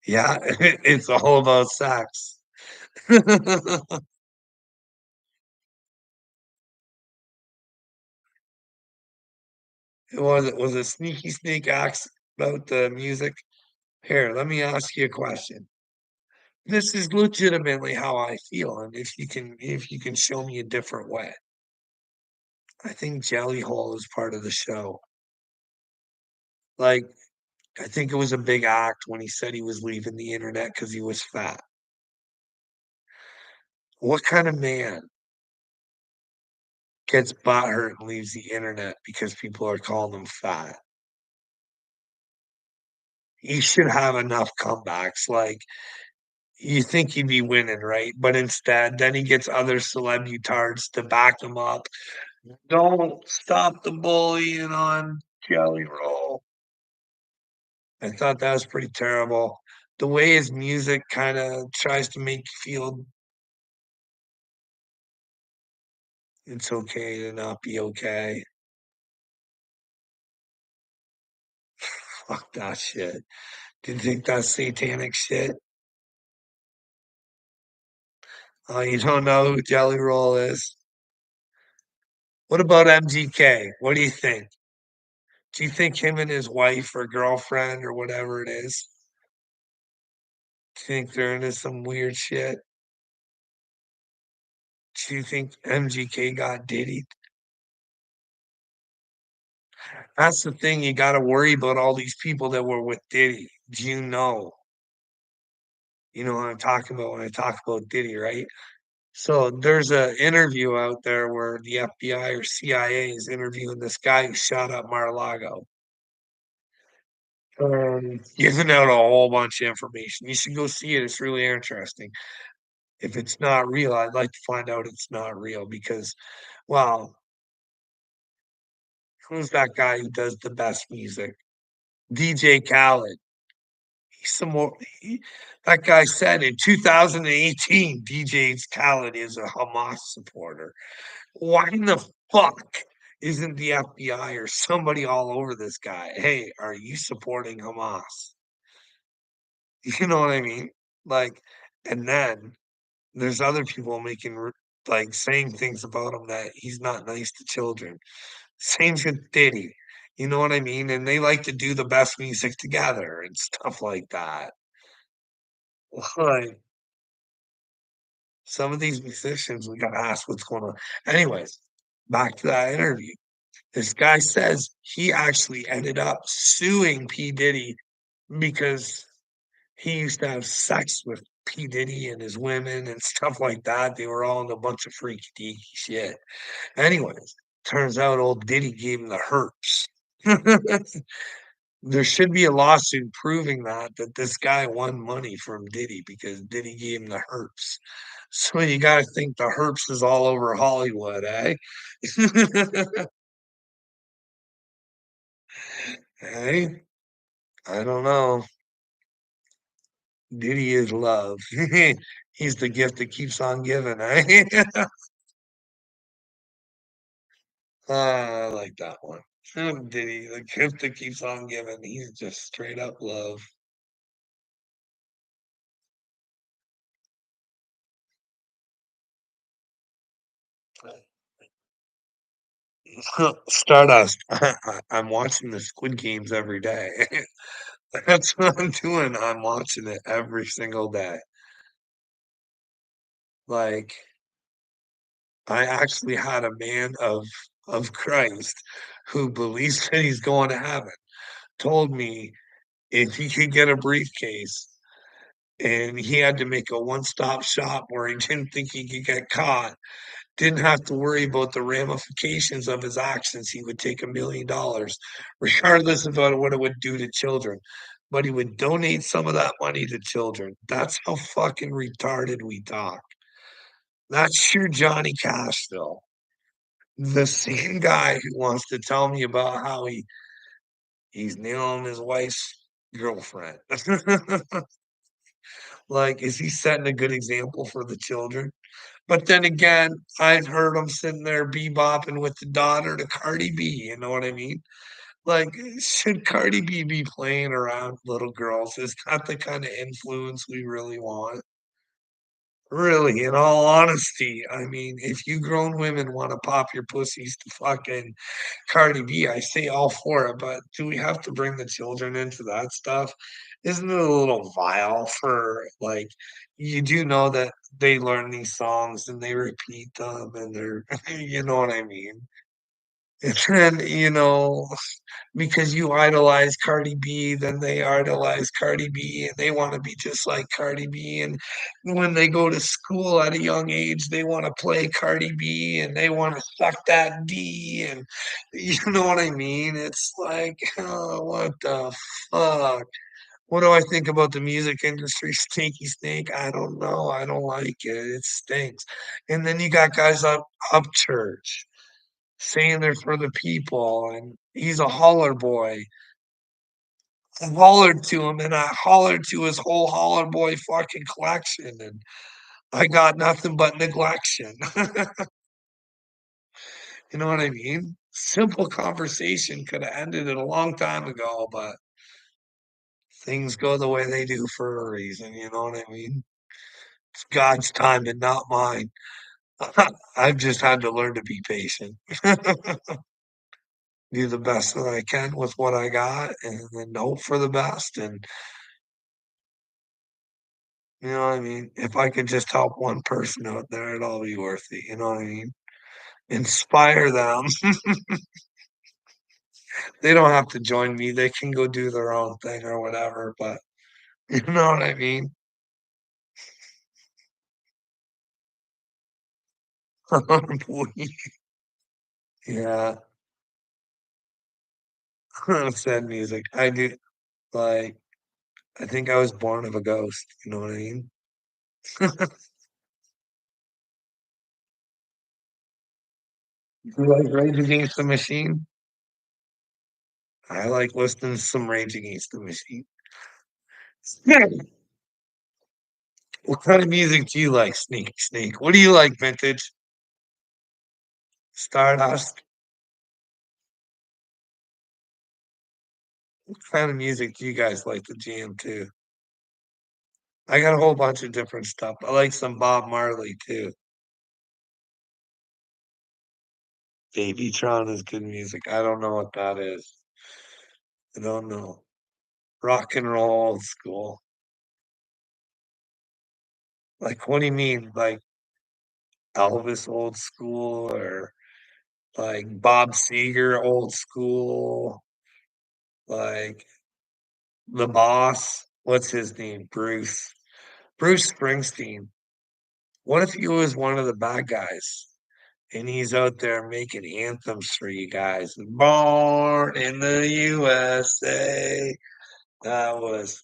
Yeah, it's all about sex. It was a sneaky sneak acts about the music. Here, let me ask you a question. This is legitimately how I feel, and if you can show me a different way. I think Jelly Hole is part of the show. Like, I think it was a big act when he said he was leaving the internet because he was fat. What kind of man gets butthurt and leaves the internet because people are calling him fat? He should have enough comebacks, like, you think he'd be winning, right? But instead, then he gets other celebutards to back him up. "Don't stop the bullying on Jelly Roll." I thought that was pretty terrible. The way his music kinda tries to make you feel it's okay to not be okay. Fuck that shit. Do you think that's satanic shit? Oh, you don't know who Jelly Roll is? What about MGK? What do you think? Do you think him and his wife or girlfriend or whatever it is, do you think they're into some weird shit? Do you think MGK got diddied? That's the thing, you gotta worry about all these people that were with Diddy. Do you know? You know what I'm talking about when I talk about Diddy, right? So there's a interview out there where the FBI or CIA is interviewing this guy who shot up Mar-a-Lago, giving out a whole bunch of information. You should go see it. It's really interesting. If it's not real, I'd like to find out it's not real because, well, who's that guy who does the best music? DJ Khaled. He's some more. That guy said in 2018, DJ Khaled is a Hamas supporter. Why in the fuck isn't the FBI or somebody all over this guy? Hey, are you supporting Hamas? You know what I mean? Like, and then there's other people making like saying things about him that he's not nice to children. Same with Diddy. You know what I mean? And they like to do the best music together and stuff like that. Like some of these musicians, we gotta ask what's going on. Anyways, back to that interview. This guy says he actually ended up suing P. Diddy because he used to have sex with P. Diddy and his women and stuff like that. They were all in a bunch of freaky deaky shit. Anyways, turns out old Diddy gave him the herpes. There should be a lawsuit proving that this guy won money from Diddy because Diddy gave him the herpes. So you gotta think the herpes is all over Hollywood, eh? Hey, I don't know. Diddy is love. He's the gift that keeps on giving, eh? I like that one. Diddy, the gift that keeps on giving. He's just straight up love. Stardust. I'm watching the Squid Games every day. That's what I'm doing. I'm watching it every single day. Like, I actually had a man of Christ who believes that he's going to heaven told me if he could get a briefcase and he had to make a one-stop shop where he didn't think he could get caught, didn't have to worry about the ramifications of his actions, he would take $1 million, regardless of what it would do to children. But he would donate some of that money to children. That's how fucking retarded we talk. That's your Johnny Cashville. The same guy who wants to tell me about how he's nailing his wife's girlfriend. Like, is he setting a good example for the children? But then again, I've heard him sitting there bebopping with the daughter to Cardi B, you know what I mean? Like, should Cardi B be playing around little girls? Is that the kinda influence we really want? Really, in all honesty, I mean, if you grown women wanna pop your pussies to fucking Cardi B, I say all for it, but do we have to bring the children into that stuff? Isn't it a little vile for, like, you do know that they learn these songs and they repeat them and they're you know what I mean? And then, because you idolize Cardi B, then they idolize Cardi B, and they wanna be just like Cardi B, and when they go to school at a young age, they wanna play Cardi B, and they wanna suck that D, and you know what I mean? It's like, oh, what the fuck? What do I think about the music industry? Stinky stink? I don't know, I don't like it, it stinks. And then you got guys up Upchurch saying they're for the people, and he's a holler boy. I hollered to him, and I hollered to his whole holler boy fucking collection, and I got nothing but neglection. You know what I mean? Simple conversation could have ended it a long time ago, but things go the way they do for a reason, you know what I mean? It's God's time and not mine. I've just had to learn to be patient. Do the best that I can with what I got and then hope for the best, and you know what I mean? If I could just help one person out there, it'd all be worth it, you know what I mean? Inspire them. They don't have to join me, they can go do their own thing or whatever, but you know what I mean? Boy, yeah, sad music. I do like, I think I was born of a ghost, you know what I mean? You like Rage Against the Machine? I like listening to some Rage Against the Machine. Yeah. What kind of music do you like, Sneaky Snake? What do you like, Vintage? Stardust? What kind of music do you guys like to jam to? I got a whole bunch of different stuff. I like some Bob Marley too. Babytron is good music. I don't know what that is. I don't know. Rock and roll old school. Like, what do you mean? Like Elvis old school or like Bob Seger old school? Like the boss? What's his name? Bruce. Bruce Springsteen. What if he was one of the bad guys? And he's out there making anthems for you guys. Born in the USA. That was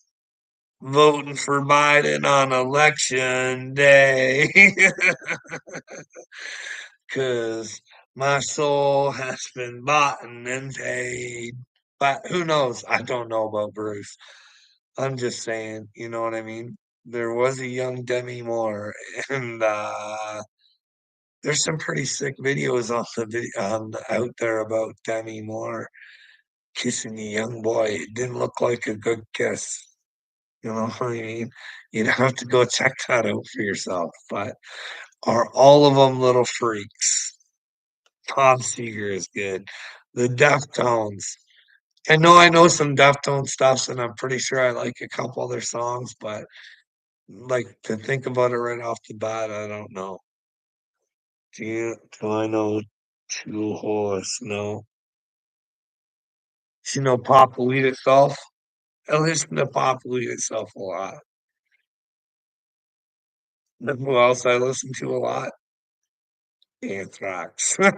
voting for Biden on election day. Cause my soul has been bought and paid. But who knows? I don't know about Bruce. I'm just saying, you know what I mean? There was a young Demi Moore, and there's some pretty sick videos out there about Demi Moore kissing a young boy. It didn't look like a good kiss. You know what I mean? You'd have to go check that out for yourself. But are all of them little freaks? Tom Seeger is good. The Deftones. I know some Deftones stuffs, and I'm pretty sure I like a couple of their songs, but like to think about it right off the bat, I don't know. Do I know Two Horse? No. Do you know Pop Will Eat Itself? I listen to Pop Will Eat Itself a lot. You know who else I listen to a lot? Anthrax. You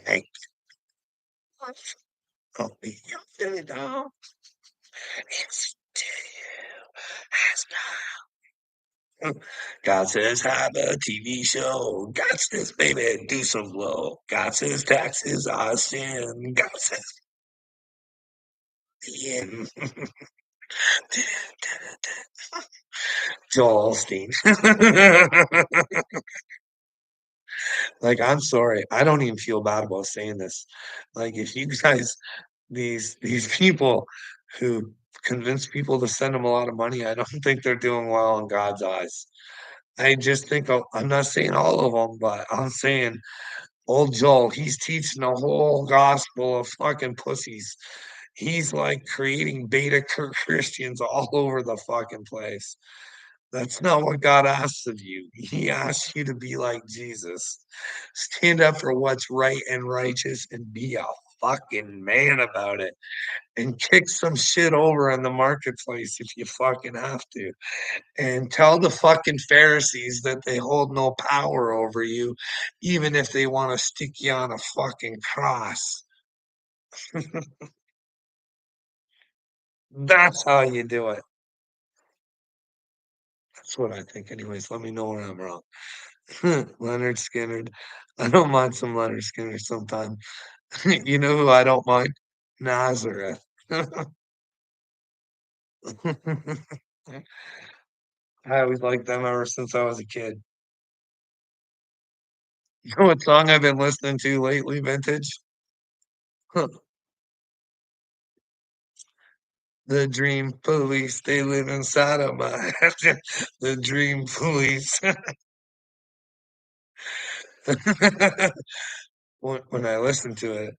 make me feel it all. It's to you as God. God says have a TV show. God says, baby, do some blow. God says taxes are sin. God says the end. Joel Osteen. Like, I'm sorry, I don't even feel bad about saying this. Like, if you guys these people who convince people to send them a lot of money, I don't think they're doing well in God's eyes. I just think I'm not saying all of them, but I'm saying old Joel, he's teaching a whole gospel of fucking pussies. He's, like, creating beta Christians all over the fucking place. That's not what God asks of you. He asks you to be like Jesus. Stand up for what's right and righteous and be a fucking man about it and kick some shit over in the marketplace if you fucking have to. And tell the fucking Pharisees that they hold no power over you, even if they want to stick you on a fucking cross. That's how you do it. That's what I think, anyways. Let me know when I'm wrong. Leonard Skinner. I don't mind some Leonard Skinner sometime. You know who I don't mind? Nazareth. I always liked them ever since I was a kid. You know what song I've been listening to lately, Vintage? The Dream Police, they live inside of my head. The Dream Police. When I listen to it,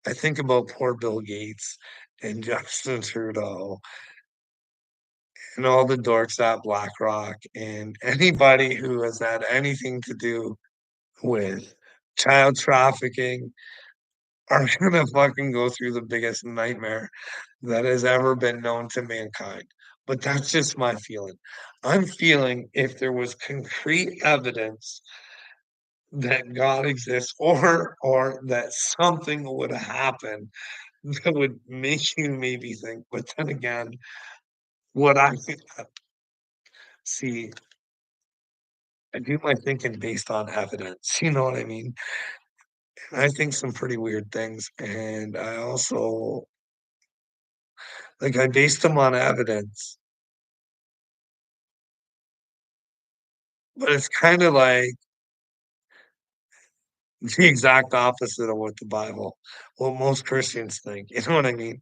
I think about poor Bill Gates and Justin Trudeau and all the dorks at BlackRock and anybody who has had anything to do with child trafficking are gonna fucking go through the biggest nightmare that has ever been known to mankind. But that's just my feeling. I'm feeling if there was concrete evidence that God exists or that something would happen that would make you maybe think. But then again, what I think see, I do my thinking based on evidence. You know what I mean? I think some pretty weird things, and I also like I based them on evidence, but it's kind of like the exact opposite of what the Bible, what most Christians think. You know what I mean?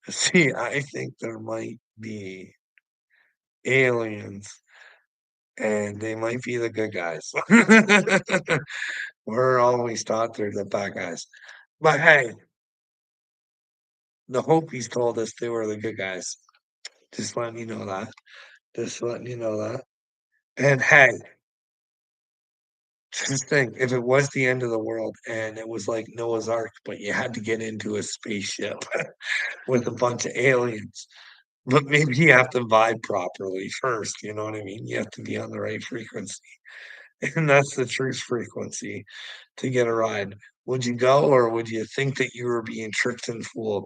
See, I think there might be aliens, and they might be the good guys. We're always taught they're the bad guys, but hey, the Hopis told us they were the good guys. Just letting you know that. Just letting you know that. And hey, just think, if it was the end of the world and it was like Noah's Ark, but you had to get into a spaceship with a bunch of aliens, but maybe you have to vibe properly first, you know what I mean? You have to be on the right frequency, and that's the truth frequency to get a ride. Would you go or would you think that you were being tricked and fooled?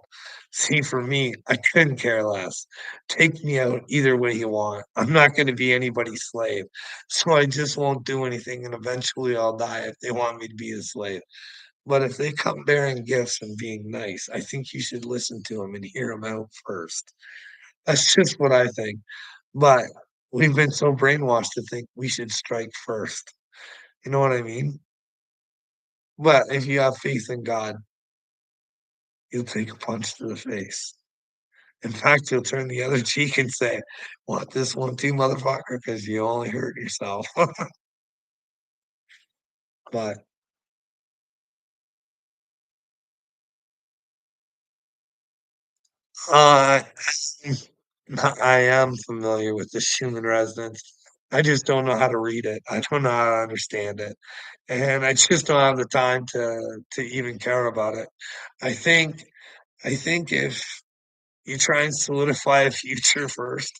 See, for me, I couldn't care less. Take me out either way you want. I'm not going to be anybody's slave. So I just won't do anything and eventually I'll die if they want me to be a slave. But if they come bearing gifts and being nice, I think you should listen to them and hear them out first. That's just what I think. But we've been so brainwashed to think we should strike first. You know what I mean? But if you have faith in God, you'll take a punch to the face. In fact, you'll turn the other cheek and say, "Want this one too, motherfucker?" Because you only hurt yourself. But uh, I am familiar with the Schumann resonance. I just don't know how to read it. I don't know how to understand it, and I just don't have the time to even care about it. I think I think if you try and solidify a future first,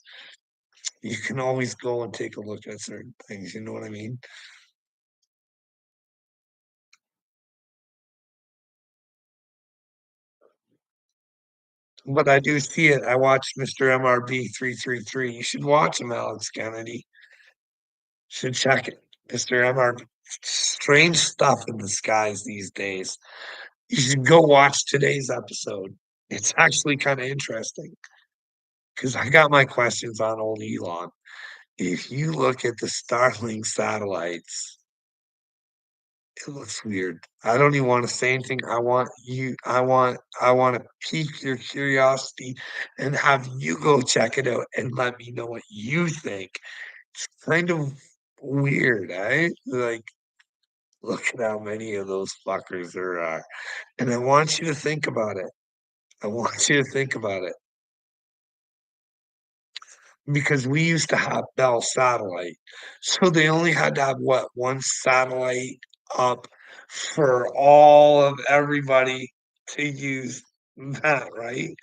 you can always go and take a look at certain things, you know what I mean? But I do see it. I watched Mr. MRB 333. You should watch him, Alex Kennedy. Should check it. Mr. MRB. Strange stuff in the skies these days. You should go watch today's episode. It's actually kind of interesting because I got my questions on old Elon. If you look at the Starlink satellites It looks weird. I don't even wanna say anything. I wanna pique your curiosity and have you go check it out and let me know what you think. It's kind of weird, eh? Like, look at how many of those fuckers there are, and I want you to think about it. I want you to think about it, because we used to have Bell Satellite, so they only had to have, what, 1 satellite up for all of everybody to use that, right?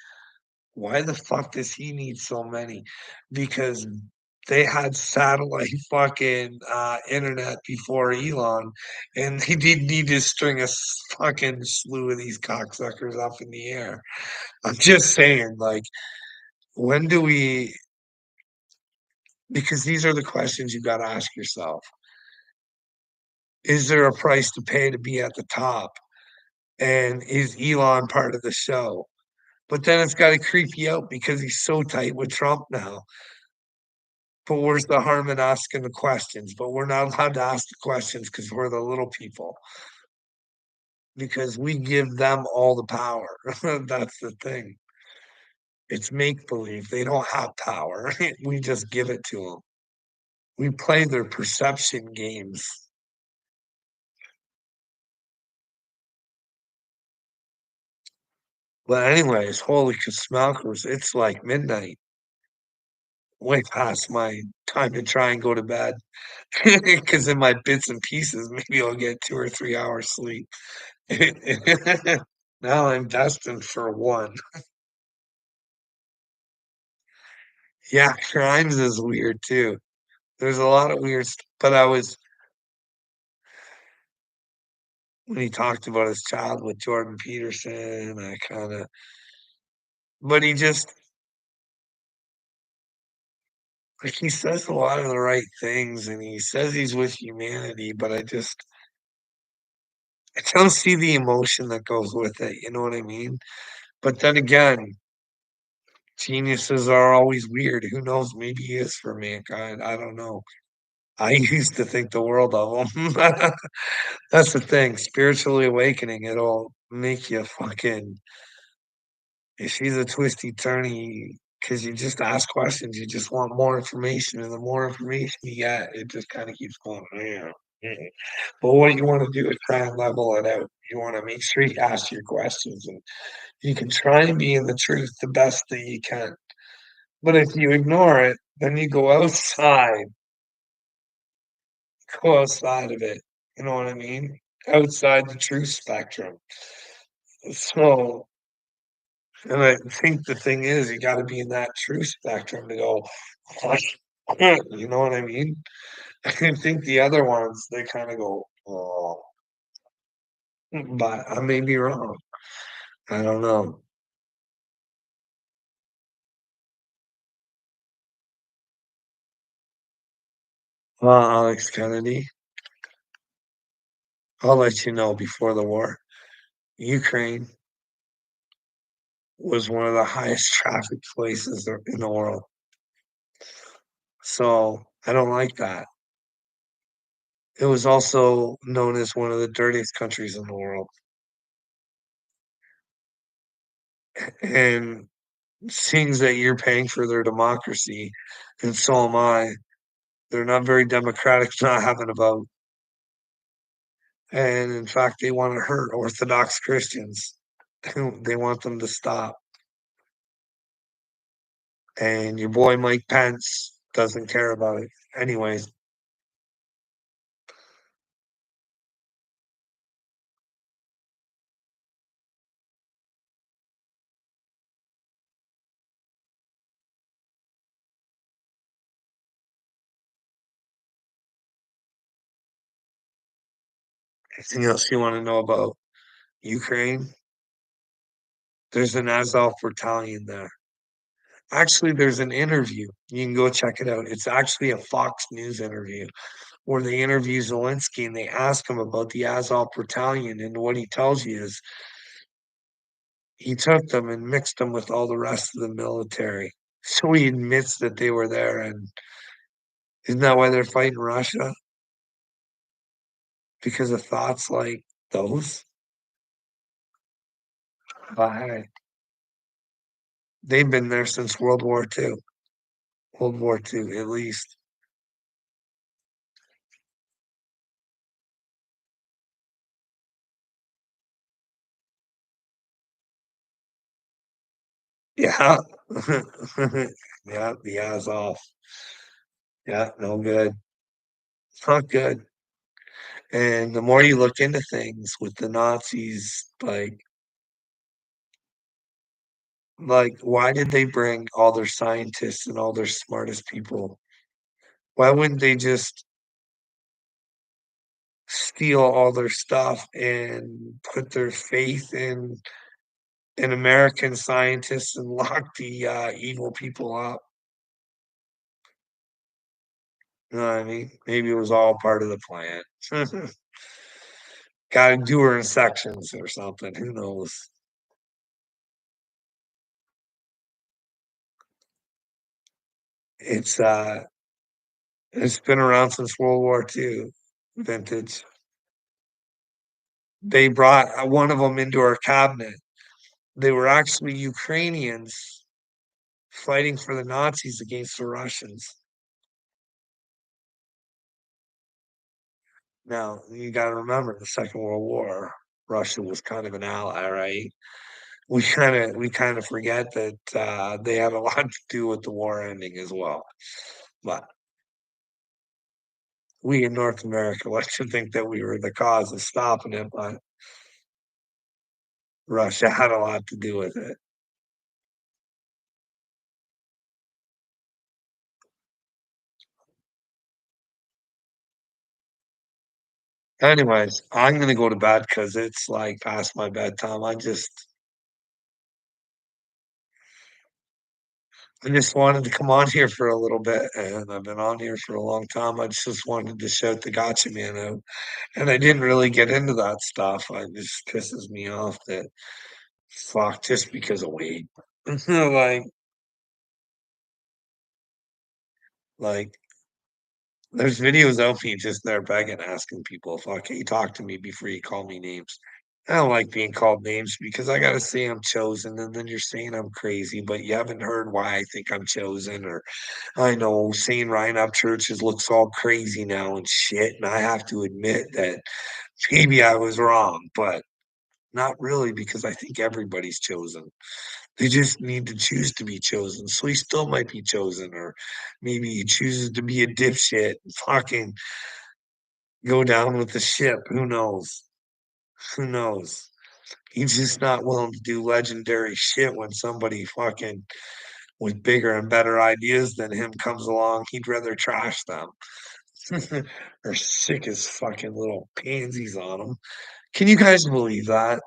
Why the fuck does he need so many? Because they had satellite fucking, internet before Elon, and they didn't need to string a fucking slew of these cocksuckers up in the air. I'm just saying, like, when do we because these are the questions you gotta ask yourself. Is there a price to pay to be at the top? And is Elon part of the show? But then it's gotta creep you out because he's so tight with Trump now. But where's the harm in asking the questions? But we're not allowed to ask the questions because 'cause we're the little people, because we give them all the power. That's the thing. It's make believe. They don't have power. We just give it to them. We play their perception games. But anyways, holy smokers, it's like midnight, way past my time to try and go to bed. Because in my bits and pieces, maybe I'll get 2 or 3 hours sleep. Now I'm destined for one. Yeah, crimes is weird too. There's a lot of weird st but I was when he talked about his child with Jordan Peterson, I kinda but he just like, he says a lot of the right things, and he says he's with humanity, but I don't see the emotion that goes with it, you know what I mean? But then again, geniuses are always weird. Who knows? Maybe he is for mankind. I don't know. I used to think the world of him. That's the thing. Spiritually awakening, it'll make you fucking. If she's a twisty turny, because you just ask questions, you just want more information, and the more information you get, it just kind of keeps going. Yeah. Yeah. But what you want to do is try and level it out. You want to make sure you ask your questions and you can try and be in the truth the best that you can. But if you ignore it, then you go outside of it. You know what I mean? Outside the truth spectrum. So, and I think the thing is, you got to be in that truth spectrum to go, you know what I mean? I think the other ones, they kind of go, oh, but I may be wrong. I don't know. Alex Kennedy, I'll let you know before the war. Ukraine was one of the highest traffic places in the world. So I don't like that. It was also known as one of the dirtiest countries in the world. And seeing that you're paying for their democracy, and so am I, they're not very democratic not having a vote. And in fact, they want to hurt Orthodox Christians. They want them to stop. And your boy Mike Pence doesn't care about it. Anyways, anything else you want to know about Ukraine? There's an Azov battalion there. Actually, there's an interview. You can go check it out. It's actually a Fox News interview where they interview Zelensky and they ask him about the Azov battalion. And what he tells you is he took them and mixed them with all the rest of the military. So he admits that they were there. And isn't that why they're fighting Russia? because of thoughts like those. But they've been there since World War II. World War II, at least. Yeah. Yeah, the Azov. Yeah, no good. It's not good. And the more you look into things with the Nazis, why did they bring all their scientists and all their smartest people? Why wouldn't they just steal all their stuff and put their faith in American scientists and lock the evil people up? You know what I mean? Maybe it was all part of the plan. Gotta do her in sections or something. Who knows? It's uh it's been around since World War II, vintage. They brought one of them into our cabinet. They were actually Ukrainians fighting for the Nazis against the Russians. Now, you gotta remember the Second World War, Russia was kind of an ally, right? We kinda forget that, they had a lot to do with the war ending as well. But we in North America like to think that we were the cause of stopping it, but Russia had a lot to do with it. Anyways, I'm gonna go to bed because it's, like, past my bedtime. I just wanted to come on here for a little bit, and I've been on here for a long time. I just wanted to shout the Gotcha Man out, and I didn't really get into that stuff. It just pisses me off that fuck, just because of weed. Like like, there's videos of me just there begging, asking people, "Fuck, can you talk to me before you call me names?" I don't like being called names because I gotta say I'm chosen, and then you're saying I'm crazy, but you haven't heard why I think I'm chosen, or I know saying Ryan Upchurches looks all crazy now and shit, and I have to admit that maybe I was wrong, but not really because I think everybody's chosen. They just need to choose to be chosen, so he still might be chosen, or maybe he chooses to be a dipshit and fucking go down with the ship. Who knows? Who knows? He's just not willing to do legendary shit when somebody fucking with bigger and better ideas than him comes along. He'd rather trash them. Or sick as fucking little pansies on him. Can you guys believe that?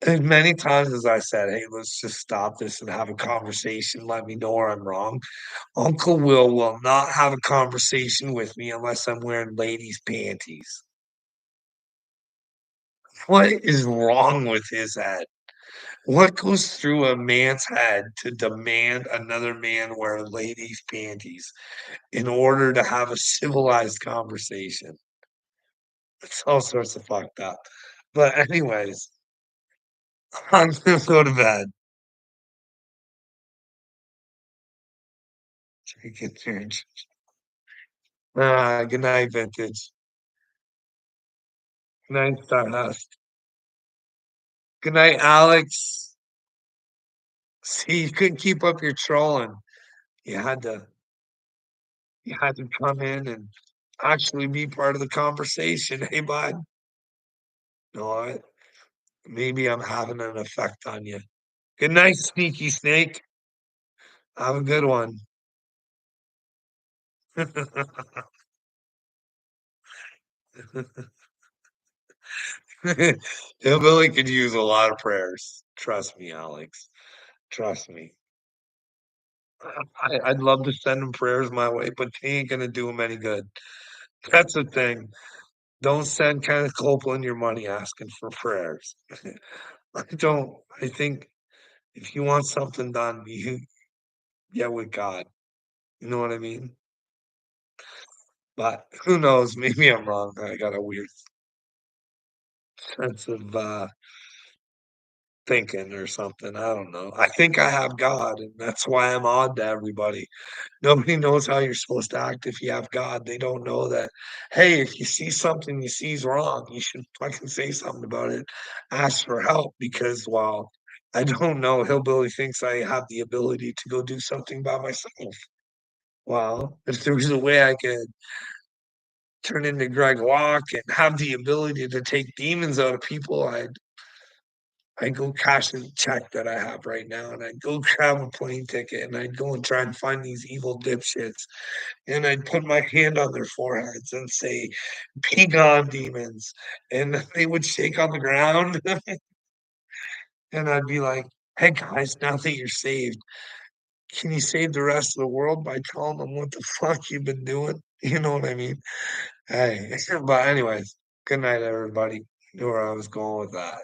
As many times as I said, "Hey, let's just stop this and have a conversation, let me know where I'm wrong." Uncle will not have a conversation with me unless I'm wearing ladies' panties. What is wrong with his head? What goes through a man's head to demand another man wear ladies' panties in order to have a civilized conversation? It's all sorts of fucked up. But anyways, I'm gonna go to bed. Take it, George. Good night, Vintage. Good night, Stardust. Good night, Alex. See, you couldn't keep up your trolling. You had to you had to come in and actually be part of the conversation. Hey, bud. No, maybe I'm having an effect on you. Good night, sneaky snake. Have a good one. Hillbilly could use a lot of prayers. Trust me, Alex. Trust me. I'd love to send him prayers my way, but he ain't gonna do him any good. That's the thing. Don't send Kenneth Copeland your money asking for prayers. I don't. I think if you want something done, you get with God. You know what I mean? But who knows? Maybe I'm wrong. I got a weird sense of, thinking or something. I don't know. I think I have God, and that's why I'm odd to everybody. Nobody knows how you're supposed to act if you have God. They don't know that, hey, if you see something you see is wrong, you should fucking say something about it. Ask for help because, well, I don't know. Hillbilly thinks I have the ability to go do something by myself. Well, if there was a way I could turn into Greg Walk and have the ability to take demons out of people, I'd go cash the check that I have right now, and I'd go grab a plane ticket, and I'd go and try and find these evil dipshits, and I'd put my hand on their foreheads and say, "Be gone, demons," and they would shake on the ground, and I'd be like, "Hey, guys, now that you're saved, can you save the rest of the world by telling them what the fuck you've been doing?" You know what I mean? Hey, but anyways, good night, everybody. Knew where I was going with that.